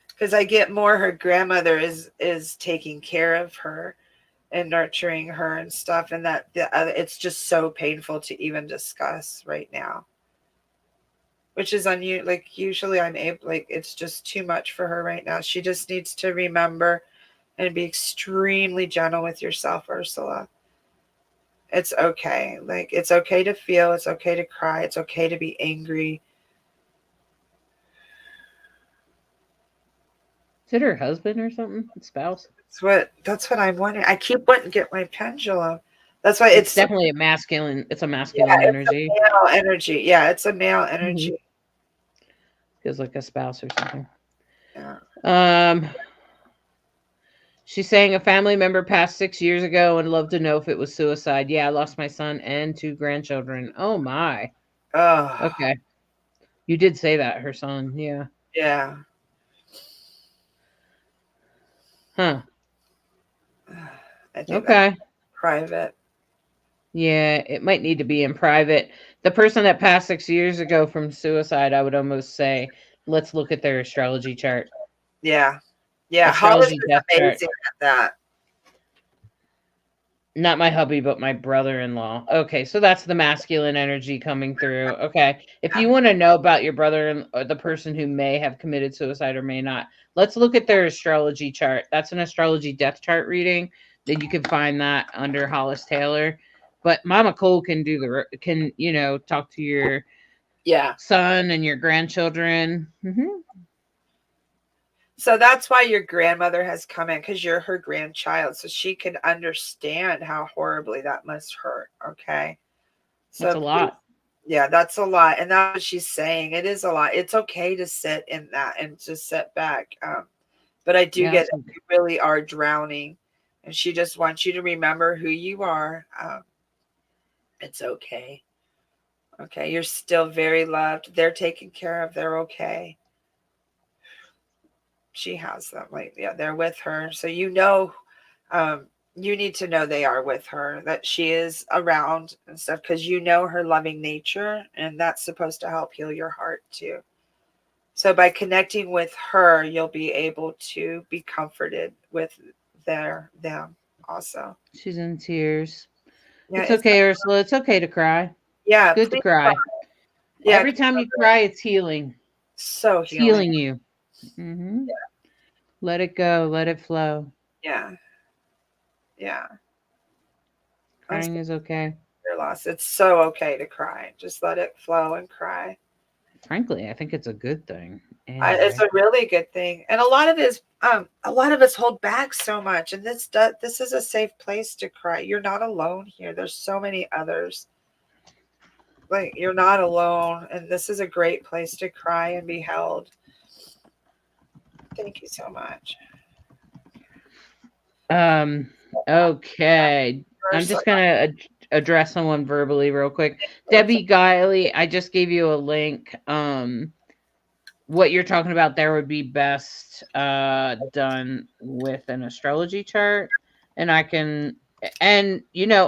[SPEAKER 3] because I get more her grandmother is taking care of her and nurturing her and stuff, and that the other, it's just so painful to even discuss right now, which is like usually I'm able, like it's just too much for her right now. She just needs to remember and be extremely gentle with yourself, Ursula. It's okay. Like it's okay to feel, it's okay to cry, it's okay to be angry.
[SPEAKER 2] Is it her husband or something? Spouse?
[SPEAKER 3] That's what I'm wondering. I keep wanting to get my pendulum. That's why
[SPEAKER 2] It's
[SPEAKER 3] it's
[SPEAKER 2] definitely a masculine. It's a
[SPEAKER 3] yeah,
[SPEAKER 2] masculine
[SPEAKER 3] it's a
[SPEAKER 2] energy.
[SPEAKER 3] male energy. Yeah, it's a male
[SPEAKER 2] Hmm.
[SPEAKER 3] energy.
[SPEAKER 2] Feels like a spouse or something.
[SPEAKER 3] Yeah.
[SPEAKER 2] Um, she's saying a family member passed 6 years ago and love to know if it was suicide. Yeah, I lost my son and two grandchildren. Oh my.
[SPEAKER 3] Oh,
[SPEAKER 2] Okay. You did say that, her son. Yeah.
[SPEAKER 3] yeah.
[SPEAKER 2] Huh.
[SPEAKER 3] I think that's
[SPEAKER 2] Okay.
[SPEAKER 3] private.
[SPEAKER 2] Yeah, it might need to be in private. The person that passed 6 years ago from suicide, I would almost say, let's look at their astrology chart.
[SPEAKER 3] Yeah. Yeah. Hollis
[SPEAKER 2] Astrology
[SPEAKER 3] is
[SPEAKER 2] death chart.
[SPEAKER 3] amazing at that.
[SPEAKER 2] Not my hubby, but my brother-in-law. Okay, so that's the masculine energy coming through. Okay. If
[SPEAKER 3] Yeah.
[SPEAKER 2] you want to know about your brother and or the person who may have committed suicide or may not, let's look at their astrology chart. That's an astrology death chart reading. That you can find that under Hollis Taylor. But Mama Cole can do can, talk to your
[SPEAKER 3] Yeah.
[SPEAKER 2] son and your grandchildren. Hmm.
[SPEAKER 3] So that's why your grandmother has come in because you're her grandchild. So she can understand how horribly that must hurt. Okay.
[SPEAKER 2] That's
[SPEAKER 3] So
[SPEAKER 2] a
[SPEAKER 3] please,
[SPEAKER 2] lot.
[SPEAKER 3] yeah, that's a lot. And that's what she's saying. It is a lot. It's okay to sit in that and just sit back. But I do
[SPEAKER 2] Yeah,
[SPEAKER 3] get that you really are drowning. And she just wants you to remember who you are. It's okay. Okay. You're still very loved. They're taken care of. They're okay. She has them. Like, yeah, they're with her. So um, you need to know they are with her, that she is around and stuff, because you know her loving nature, and that's supposed to help heal your heart too. So by connecting with her, you'll be able to be comforted with them also.
[SPEAKER 2] she's in tears.
[SPEAKER 3] Yeah,
[SPEAKER 2] It's okay, Ursula. It's okay to cry. It's
[SPEAKER 3] yeah,
[SPEAKER 2] good to
[SPEAKER 3] please cry.
[SPEAKER 2] cry.
[SPEAKER 3] Yeah,
[SPEAKER 2] Every time you cry, it's healing.
[SPEAKER 3] so
[SPEAKER 2] It's
[SPEAKER 3] healing.
[SPEAKER 2] healing you. Hmm. Let it go. Let it flow.
[SPEAKER 3] Yeah, yeah. I'm
[SPEAKER 2] Crying is okay.
[SPEAKER 3] sorry loss. It's so okay to cry. Just let it flow and cry.
[SPEAKER 2] Frankly, I think it's a good thing.
[SPEAKER 3] It's
[SPEAKER 2] Anyway,
[SPEAKER 3] a really good thing, and a lot of us hold back so much, and this is a safe place to cry. You're not alone here. There's so many others. Like you're not alone, and this is a great place to cry and be held. Thank you so much.
[SPEAKER 2] um, okay. I'm
[SPEAKER 3] First,
[SPEAKER 2] just gonna address someone verbally real quick. Debbie Guiley, I just gave you a link. What you're talking about there would be best done with an astrology chart, and I can, and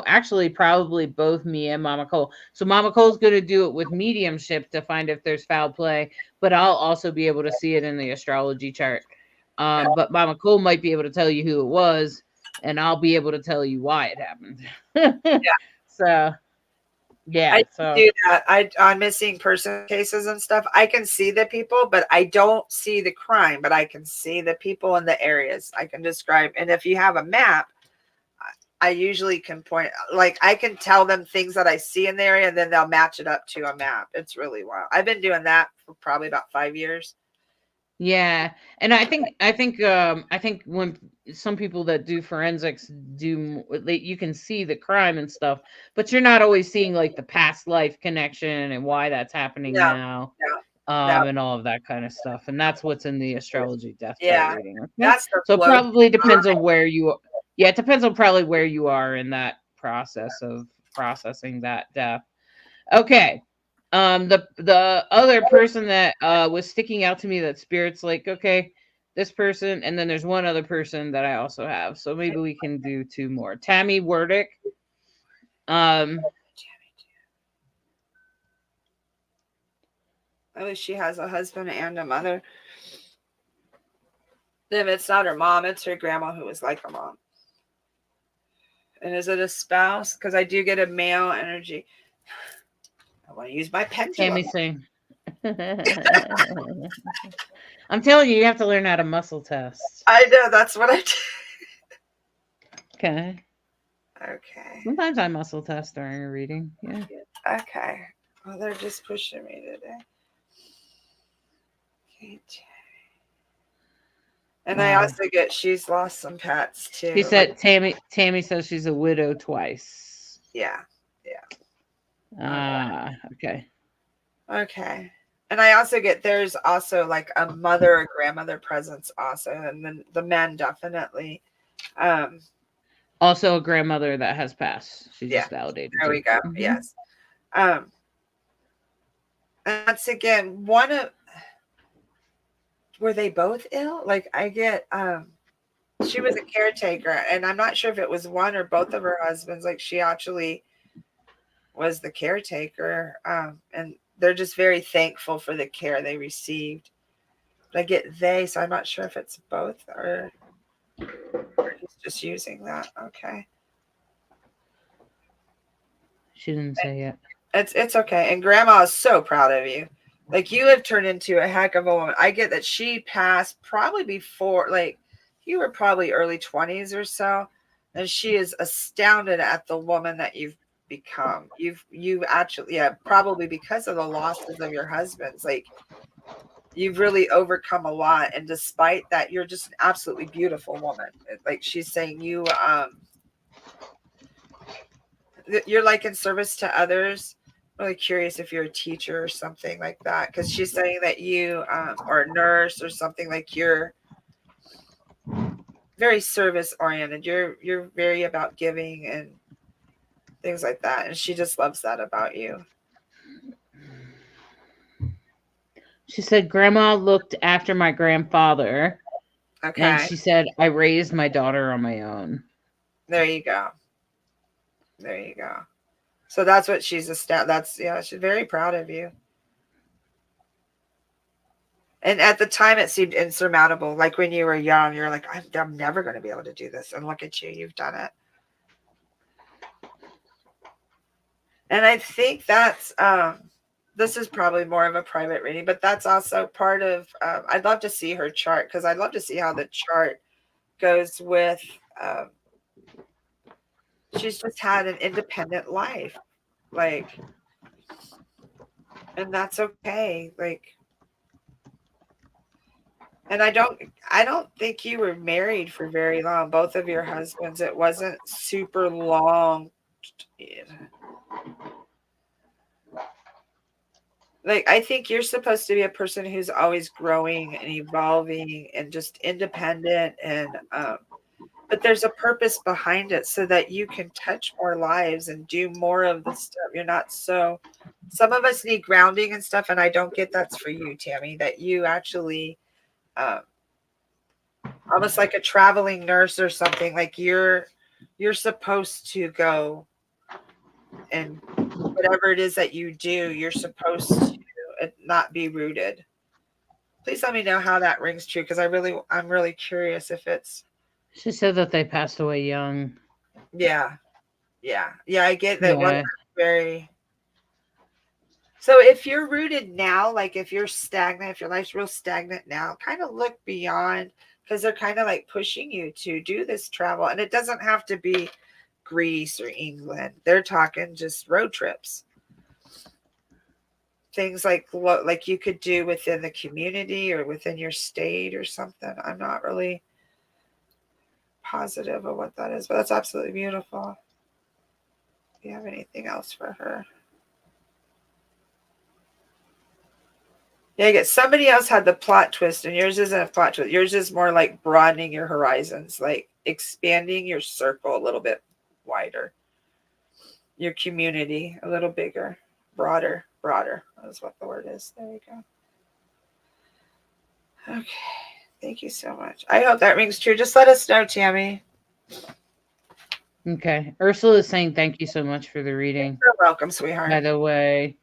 [SPEAKER 2] actually probably both me and Mama Cole. So Mama Cole's going to do it with mediumship to find if there's foul play, but I'll also be able to see it in the astrology chart. But Mama Cole might be able to tell you who it was, and I'll be able to tell you why it happened. So
[SPEAKER 3] I
[SPEAKER 2] yeah, so
[SPEAKER 3] do that. On missing person cases and stuff, I can see the people, but I don't see the crime, but I can see the people in the areas. I can describe. And if you have a map, I usually can point, like I can tell them things that I see in the area and then they'll match it up to a map. It's really wild. I've been doing that for probably about 5 years.
[SPEAKER 2] yeah, and I think when some people that do forensics you can see the crime and stuff, but you're not always seeing like the past life connection and why that's happening
[SPEAKER 3] No,
[SPEAKER 2] now,
[SPEAKER 3] no, no.
[SPEAKER 2] and all of that kind of stuff, and that's what's in the astrology death chart
[SPEAKER 3] Yeah,
[SPEAKER 2] reading. Okay,
[SPEAKER 3] that's the
[SPEAKER 2] so it
[SPEAKER 3] float.
[SPEAKER 2] probably depends on where you. Yeah, it depends on probably where you are in that process of processing that death. Okay. The other person that was sticking out to me that spirit's like, okay, this person, and then there's one other person that I also have. So maybe we can do two more. Tammy Werdick. Um
[SPEAKER 3] At least she has a husband and a mother. If it's not her mom, it's her grandma who was like a mom. And is it a spouse? Because I do get a male energy. I want to use my pendulum.
[SPEAKER 2] Tammy saying I'm telling you, you have to learn how to muscle test.
[SPEAKER 3] I know that's what I do.
[SPEAKER 2] Okay.
[SPEAKER 3] Okay.
[SPEAKER 2] Sometimes I muscle test during a reading. Yeah.
[SPEAKER 3] Okay. Well, they're just pushing me today. Okay. And I
[SPEAKER 2] Wow.
[SPEAKER 3] also get she's lost some pets
[SPEAKER 2] She
[SPEAKER 3] too. Like,
[SPEAKER 2] said Tammy says she's a widow twice.
[SPEAKER 3] yeah. Yeah.
[SPEAKER 2] Okay.
[SPEAKER 3] Okay. And I also get there's also like a mother or grandmother presence also. And then the men definitely. Um,
[SPEAKER 2] Also a grandmother that has passed. She
[SPEAKER 3] yeah.
[SPEAKER 2] just validated
[SPEAKER 3] There
[SPEAKER 2] you.
[SPEAKER 3] we go.
[SPEAKER 2] Mhm.
[SPEAKER 3] Yes. And that's again one of were they both ill? Like I get she was a caretaker and I'm not sure if it was one or both of her husbands. Like she actually was the caretaker. And they're just very thankful for the care they received. But I get they, so I'm not sure if it's both or he's just using that. Okay.
[SPEAKER 2] She didn't say it.
[SPEAKER 3] It's okay. And grandma is so proud of you. Like you have turned into a heck of a woman. I get that she passed probably before, like you were probably early 20s or so. And she is astounded at the woman that you've become. You've actually, yeah, probably because of the losses of your husbands. Like you've really overcome a lot. And despite that, you're just an absolutely beautiful woman. Like she's saying you're like in service to others. I'm really curious if you're a teacher or something like that, because she's saying that you are a nurse or something, like you're very service oriented. You're very about giving and things like that, and she just loves that about you.
[SPEAKER 2] She said grandma looked after my grandfather, and
[SPEAKER 3] Okay,
[SPEAKER 2] she said I raised my daughter on my own.
[SPEAKER 3] there you go. There you go. So that's what she's that's, yeah, she's very proud of you. And at the time, it seemed insurmountable. Like when you were young, you're like, I'm never going to be able to do this. And look at you, you've done it. And I think that's this is probably more of a private reading, but that's also part of. I'd love to see her chart because I'd love to see how the chart goes with. Um, she's just had an independent life, like, and that's okay. Like, and I don't think you were married for very long. Both of your husbands, it wasn't super long. Like I think you're supposed to be a person who's always growing and evolving and just independent and but there's a purpose behind it so that you can touch more lives and do more of the stuff. You're not so some of us need grounding and stuff, and I don't get that's for you, Tammy, that you actually um, almost like a traveling nurse or something, like you're supposed to go and whatever it is that you do, you're supposed to not be rooted. Please let me know how that rings true because I'm really curious if it's
[SPEAKER 2] She said that they passed away young.
[SPEAKER 3] yeah, Yeah, I get that. Well,
[SPEAKER 2] Yeah.
[SPEAKER 3] very. So if you're rooted now, like if you're stagnant, if your life's real stagnant now, kind of look beyond, because they're kind of like pushing you to do this travel. And it doesn't have to be Greece or England. They're talking just road trips. Things like you could do within the community or within your state or something. I'm not really positive of what that is, but that's absolutely beautiful. Do you have anything else for her? Yeah, I get somebody else had the plot twist, and yours isn't a plot twist. Yours is more like broadening your horizons, like expanding your circle a little bit wider, your community a little bigger, broader, broader. That's what the word is. There you go. Okay. Thank you so much. I hope that rings true. Just let us know, Tammy.
[SPEAKER 2] Okay. Ursula is saying thank you so much for the reading,
[SPEAKER 3] You're welcome,
[SPEAKER 2] by
[SPEAKER 3] sweetheart.
[SPEAKER 2] the way.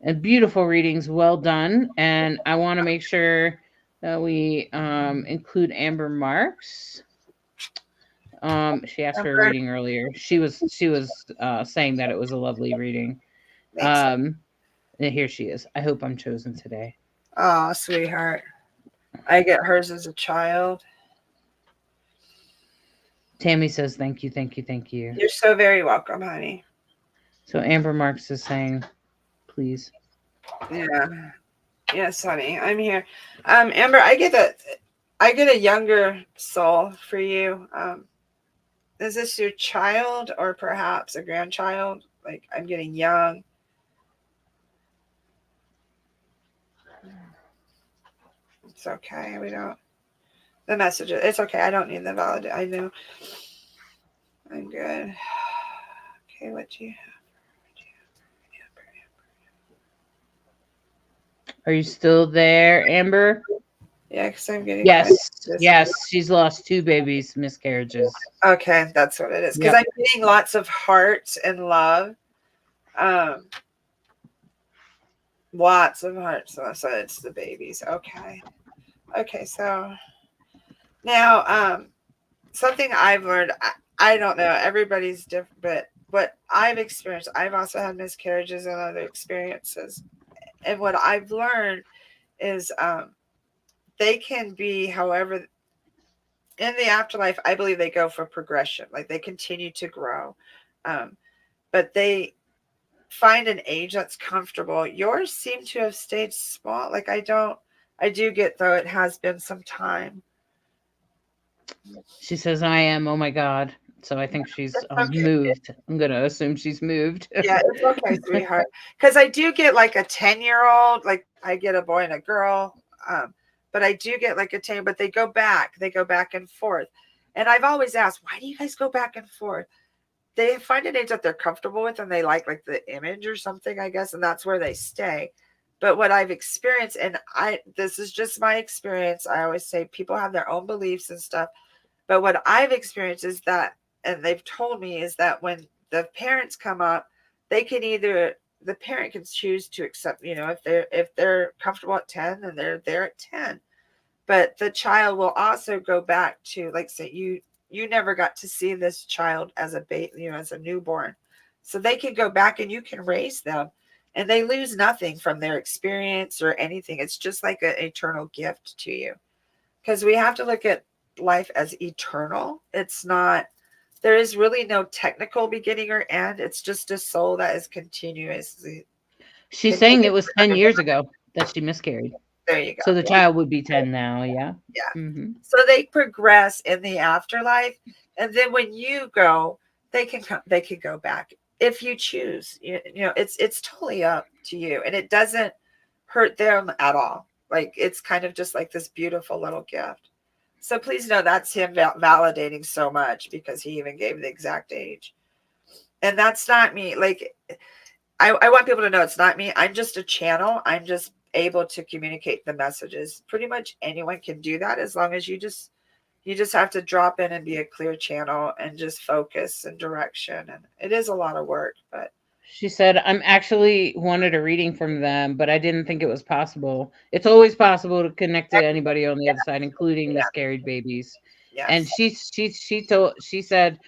[SPEAKER 2] And beautiful readings, well done. And I want to make sure that we include Amber Marks. She asked for a
[SPEAKER 3] Remember?
[SPEAKER 2] reading earlier. She was saying that it was a lovely reading.
[SPEAKER 3] Thanks.
[SPEAKER 2] Um, and here she is. I hope I'm chosen today.
[SPEAKER 3] Oh, sweetheart. I get hers as a child.
[SPEAKER 2] Tammy says thank you, thank you, thank you.
[SPEAKER 3] You're so very welcome, honey.
[SPEAKER 2] So Amber Marks is saying, please.
[SPEAKER 3] Yeah. Yes, honey. I'm here. Amber, I get a younger soul for you. Is this your child or perhaps a grandchild? Like I'm getting young. It's okay. We don't the messages. It's okay. I don't need the validate. I know. I'm good. Okay, what do you
[SPEAKER 2] Are you still there, Amber?
[SPEAKER 3] Yeah, because I'm getting kind of
[SPEAKER 2] Yes,
[SPEAKER 3] this.
[SPEAKER 2] yes. She's lost 2 babies, miscarriages.
[SPEAKER 3] Okay, that's what it is. Because
[SPEAKER 2] Yep.
[SPEAKER 3] I'm getting lots of heart and love. Um, lots of hearts. So it's the babies. Okay. Okay, so now something I've learned, I don't know, everybody's different, but what I've experienced, I've also had miscarriages and other experiences. And what I've learned is they can be, however, in the afterlife, I believe they go for progression, like they continue to grow. Um, but they find an age that's comfortable. Yours seem to have stayed small. Like I do get, though it has been some time.
[SPEAKER 2] She says, I am. Oh my God. So I think she's
[SPEAKER 3] Okay.
[SPEAKER 2] moved. I'm going to assume she's moved.
[SPEAKER 3] Yeah, it's okay, sweetheart. Because I do get like a 10-year-old, like I get a boy and a girl. But I do get like a 10, but they go back. They go back and forth. And I've always asked, why do you guys go back and forth? They find an age that they're comfortable with and they like the image or something, I guess, and that's where they stay. But what I've experienced, and this is just my experience, I always say people have their own beliefs and stuff. But what I've experienced is that, and they've told me, is that when the parents come up, they can either the parent can choose to accept, if they're comfortable at 10, then they're there at 10. But the child will also go back to, like, say you never got to see this child as a baby, as a newborn. So they can go back and you can raise them and they lose nothing from their experience or anything. It's just like an eternal gift to you. Because we have to look at life as eternal. It's not, there is really no technical beginning or end. It's just a soul that is continuously.
[SPEAKER 2] She's saying it was 10 years ago that she miscarried.
[SPEAKER 3] There you go.
[SPEAKER 2] So the child would be 10 now. Yeah.
[SPEAKER 3] Yeah.
[SPEAKER 2] Mm-hmm.
[SPEAKER 3] So they progress in the afterlife, and then when you go, they can come. They can go back if you choose. It's totally up to you, and it doesn't hurt them at all. Like it's kind of just like this beautiful little gift. So please know that's him validating so much because he even gave the exact age, and that's not me. Like I want people to know it's not me. I'm just a channel. I'm just able to communicate the messages. Pretty much anyone can do that as long as you just have to drop in and be a clear channel and just focus and direction. And it is a lot of work, but
[SPEAKER 2] She said, I'm actually wanted a reading from them, but I didn't think it was possible. It's always possible to connect to anybody on the other side, including
[SPEAKER 3] yeah,
[SPEAKER 2] miscarried babies. And
[SPEAKER 3] Yes.
[SPEAKER 2] she said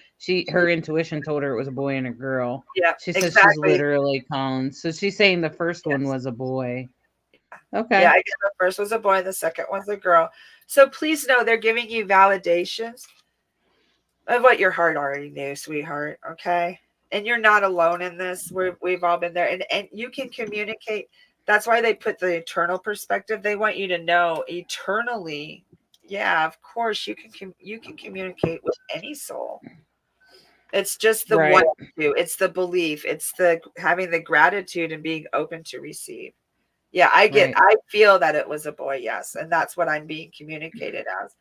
[SPEAKER 2] her intuition told her it was a boy and a girl.
[SPEAKER 3] Yeah.
[SPEAKER 2] She says she's
[SPEAKER 3] Exactly.
[SPEAKER 2] literally calling. So she's saying the first one
[SPEAKER 3] Yes.
[SPEAKER 2] was a boy.
[SPEAKER 3] Yeah.
[SPEAKER 2] Okay.
[SPEAKER 3] I guess the first was a boy, the second was a girl. So please know they're giving you validations of what your heart already knew, sweetheart. Okay. And you're not alone in this. We've all been there. And you can communicate. That's why they put the eternal perspective. They want you to know eternally. Yeah, of course you can communicate with any soul. It's just the
[SPEAKER 2] Right.
[SPEAKER 3] what to do. It's the belief. It's the having the gratitude and being open to receive. Yeah,
[SPEAKER 2] Right.
[SPEAKER 3] I feel that it was a boy, yes, and that's what I'm being communicated as.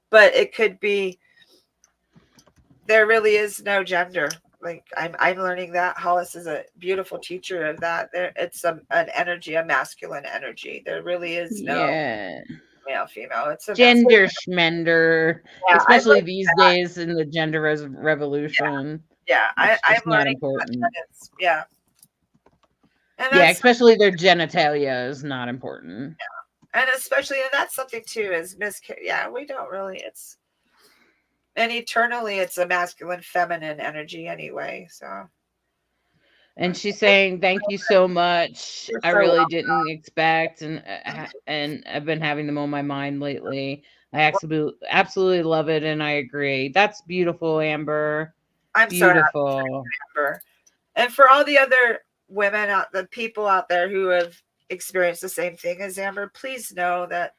[SPEAKER 3] But it could be there really is no gender. Like I'm learning that Hollis is a beautiful teacher of that. There it's an energy, a masculine energy. There really is no
[SPEAKER 2] Yeah.
[SPEAKER 3] male, female. It's a masculine.
[SPEAKER 2] Gender schmender,
[SPEAKER 3] Yeah, I'm
[SPEAKER 2] especially
[SPEAKER 3] learning
[SPEAKER 2] these
[SPEAKER 3] that.
[SPEAKER 2] days in the gender revolution.
[SPEAKER 3] Yeah,
[SPEAKER 2] It's
[SPEAKER 3] I'm
[SPEAKER 2] just not
[SPEAKER 3] learning that,
[SPEAKER 2] important.
[SPEAKER 3] that it's yeah. And
[SPEAKER 2] Yeah,
[SPEAKER 3] that's
[SPEAKER 2] especially their genitalia is not important.
[SPEAKER 3] and especially and that's something too is yeah, we don't really it's and eternally it's a masculine feminine energy anyway. So
[SPEAKER 2] And she's saying, "Thank you so much.
[SPEAKER 3] you're
[SPEAKER 2] I
[SPEAKER 3] so
[SPEAKER 2] really
[SPEAKER 3] welcome.
[SPEAKER 2] didn't expect, and I've been having them on my mind lately. I absolutely love it, and I agree. That's beautiful, Amber.
[SPEAKER 3] I'm so happy
[SPEAKER 2] Beautiful.
[SPEAKER 3] for her. And for all the other women out the people out there who have experienced the same thing as Amber, please know that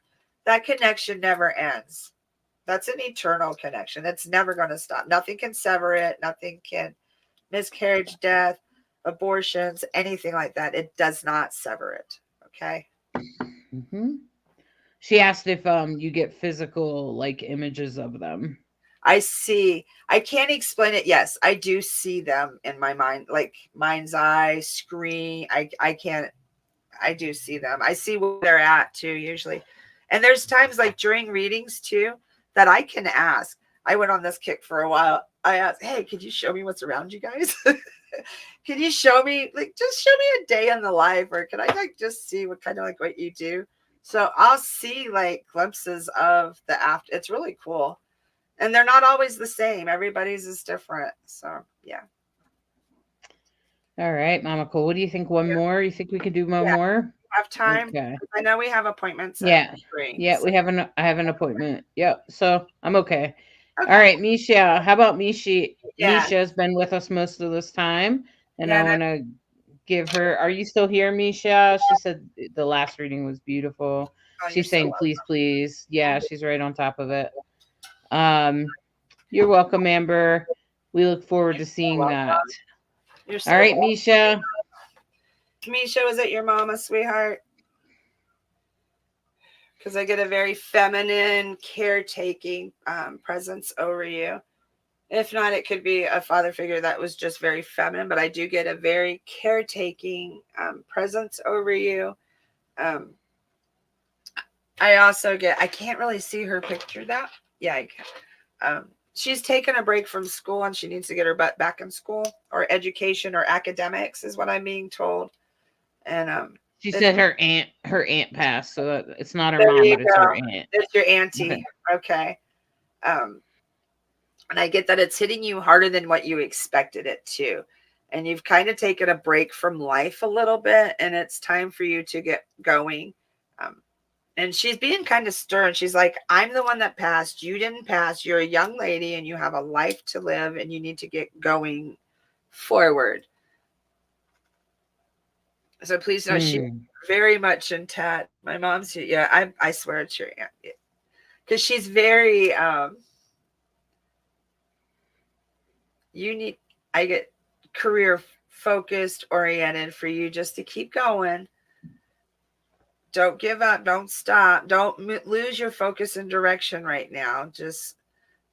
[SPEAKER 3] that connection never ends. That's an eternal connection. It's never going to stop. Nothing can sever it. Nothing can miscarriage, death, abortions, anything like that. It does not sever it. Okay.
[SPEAKER 2] Hmm. She asked if you get physical like images of them.
[SPEAKER 3] I see. I can't explain it. Yes, I do see them in my mind, like mind's eye, screen. I can't. I do see them. I see where they're at too, usually. And there's times like during readings too that I can ask. I went on this kick for a while. I asked, "Hey, could you show me what's around you guys? Can you show me like just show me a day in the life, or can I like just see what kind of like what you do?" So I'll see like glimpses of the after. It's really cool, and they're not always the same. Everybody's is different. So yeah,
[SPEAKER 2] All right, Mama Cole. What do you think? One
[SPEAKER 3] yeah,
[SPEAKER 2] more? You think we could do one
[SPEAKER 3] yeah.
[SPEAKER 2] more?
[SPEAKER 3] Have time.
[SPEAKER 2] Okay.
[SPEAKER 3] I know we have appointments at
[SPEAKER 2] Yeah.
[SPEAKER 3] 3.
[SPEAKER 2] Yeah,
[SPEAKER 3] So
[SPEAKER 2] I have an appointment. Yep. So I'm okay. All
[SPEAKER 3] okay.
[SPEAKER 2] right, Misha. How about Misha?
[SPEAKER 3] Yeah.
[SPEAKER 2] Misha's been with us most of this time, and I
[SPEAKER 3] Yeah.
[SPEAKER 2] want to give her. Are you still here, Misha? She said the last reading was beautiful.
[SPEAKER 3] Oh, you're
[SPEAKER 2] She's
[SPEAKER 3] so
[SPEAKER 2] saying, "Please, please." Yeah,
[SPEAKER 3] welcome.
[SPEAKER 2] she's right on top of it. Um, you're welcome, Amber. We look forward to
[SPEAKER 3] You're
[SPEAKER 2] seeing that.
[SPEAKER 3] welcome. You're
[SPEAKER 2] All
[SPEAKER 3] so
[SPEAKER 2] right,
[SPEAKER 3] welcome.
[SPEAKER 2] Misha.
[SPEAKER 3] Misha, was it your mama, sweetheart? Because I get a very feminine, caretaking presence over you. If not, it could be a father figure that was just very feminine, but I do get a very caretaking presence over you. Um, I also get, I can't really see her picture that. Yeah, I can. She's taken a break from school and she needs to get her butt back in school or education or academics, is what I'm being told. And
[SPEAKER 2] She
[SPEAKER 3] it's
[SPEAKER 2] said her aunt passed, so it's not her
[SPEAKER 3] there
[SPEAKER 2] mom,
[SPEAKER 3] you
[SPEAKER 2] but it's her
[SPEAKER 3] go.
[SPEAKER 2] aunt.
[SPEAKER 3] There's your
[SPEAKER 2] Okay.
[SPEAKER 3] auntie. Okay. Um, and I get that it's hitting you harder than what you expected it to. And you've kind of taken a break from life a little bit, and it's time for you to get going. Um, and she's being kind of stern. She's like, I'm the one that passed. You didn't pass. You're a young lady and you have a life to live, and you need to get going forward. So please know she's
[SPEAKER 2] Mm.
[SPEAKER 3] very much intact. My mom's, yeah, I swear it's your aunt. Because she's very, you need, I get career focused, oriented for you just to keep going. Don't give up. Don't stop. Don't lose your focus and direction right now. Just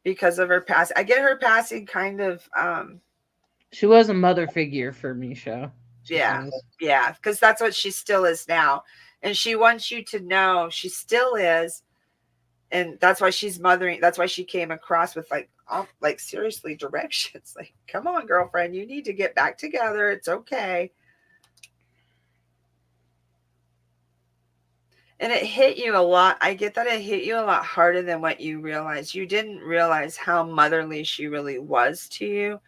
[SPEAKER 3] because of her past. I get her passing kind of,
[SPEAKER 2] She was a mother figure for Misha, she
[SPEAKER 3] yeah,
[SPEAKER 2] says.
[SPEAKER 3] yeah, because that's what she still is now. And she wants you to know she still is. And that's why she's mothering. That's why she came across with like seriously directions. Like, come on, girlfriend, you need to get back together. It's okay. And it hit you a lot. I get that it hit you a lot harder than what you realized. You didn't realize how motherly she really was to you.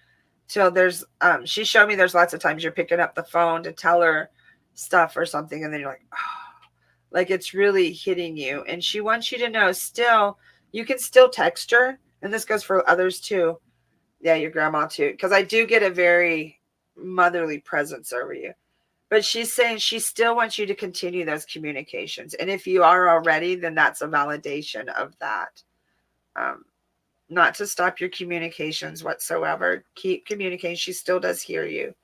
[SPEAKER 3] So there's she showed me there's lots of times you're picking up the phone to tell her stuff or something, and then you're like, oh, like it's really hitting you. And she wants you to know still, you can still text her, and this goes for others too. Yeah, your grandma too, because I do get a very motherly presence over you. But she's saying she still wants you to continue those communications. And if you are already, then that's a validation of that. Um, not to stop your communications whatsoever. Keep communicating. She still does hear you.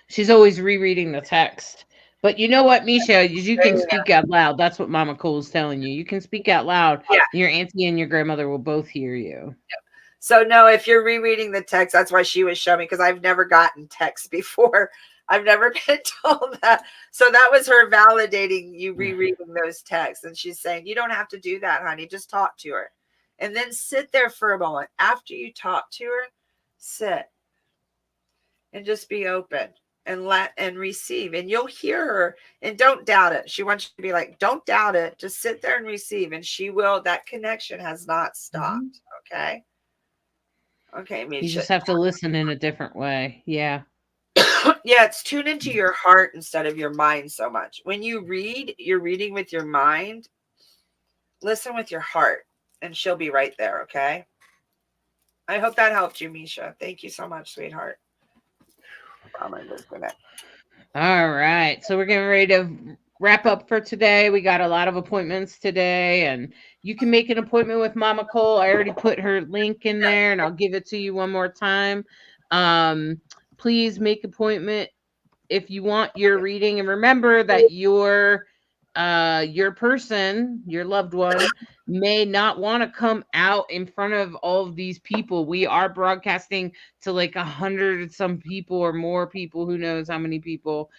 [SPEAKER 2] She's always rereading the text. But you know what, Misha? You can speak out loud. That's what Mama Cole's telling you. You can speak out loud.
[SPEAKER 3] Yeah.
[SPEAKER 2] And your auntie and your grandmother will both hear you.
[SPEAKER 3] So no, if you're rereading the text, that's why she was showing me, because I've never gotten text before. I've never been told that. So that was her validating you rereading those texts. And she's saying, you don't have to do that, honey. Just talk to her. And then sit there for a moment. After you talk to her, sit and just be open and let and receive. And you'll hear her, and don't doubt it. She wants you to be like, don't doubt it. Just sit there and receive. And she will. That connection has not stopped. Okay. Okay, Misha.
[SPEAKER 2] You just have to listen in a different way. Yeah.
[SPEAKER 3] Yeah, it's tune into your heart instead of your mind so much. When you read, you're reading with your mind. Listen with your heart, and she'll be right there, okay? I hope that helped you, Misha. Thank you so much, sweetheart. I'm gonna disconnect.
[SPEAKER 2] All right. So we're getting ready to wrap up for today. We got a lot of appointments today, and you can make an appointment with MamaCole. I already put her link in there, and I'll give it to you one more time. Please make appointment if you want your reading, and remember that your person, your loved one, may not want to come out in front of all of these people. We are broadcasting to like 100 some people or more people, who knows how many people.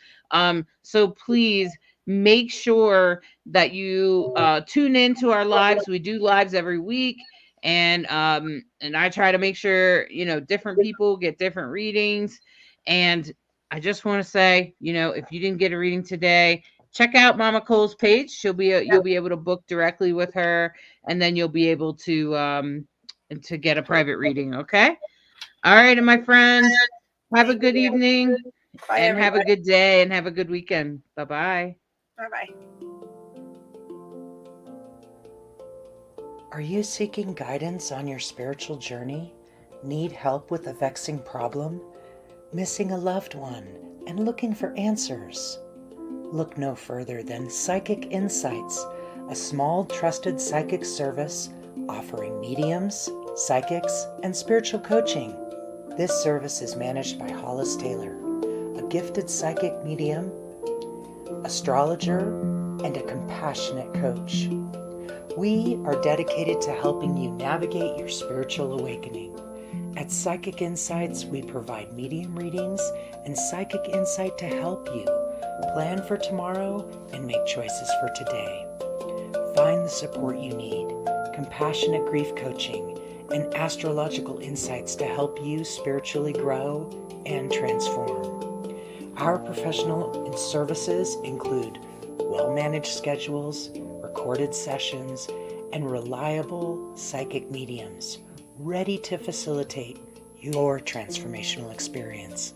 [SPEAKER 2] So please make sure that you tune into our lives. We do lives every week, and I try to make sure, different people get different readings. And I just want to say, if you didn't get a reading today, check out Mama Cole's page. You'll be able to book directly with her, and then you'll be able to get a private reading. Okay. All right, and my friends, have a good evening.
[SPEAKER 3] Bye,
[SPEAKER 2] And have a
[SPEAKER 3] everybody.
[SPEAKER 2] good day, and have a good weekend. Bye-bye.
[SPEAKER 3] Bye-bye.
[SPEAKER 1] Are you seeking guidance on your spiritual journey? Need help with a vexing problem? Missing a loved one and looking for answers? Look no further than Psychic Insights, a small trusted psychic service offering mediums, psychics, and spiritual coaching. This service is managed by Hollis Taylor, a gifted psychic medium, astrologer, and a compassionate coach. We are dedicated to helping you navigate your spiritual awakening. At Psychic Insights, we provide medium readings and psychic insight to help you plan for tomorrow and make choices for today. Find the support you need, compassionate grief coaching, and astrological insights to help you spiritually grow and transform. Our professional services include well-managed schedules, recorded sessions, and reliable psychic mediums ready to facilitate your transformational experience.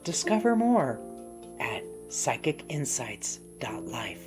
[SPEAKER 1] Discover more at psychicinsights.life.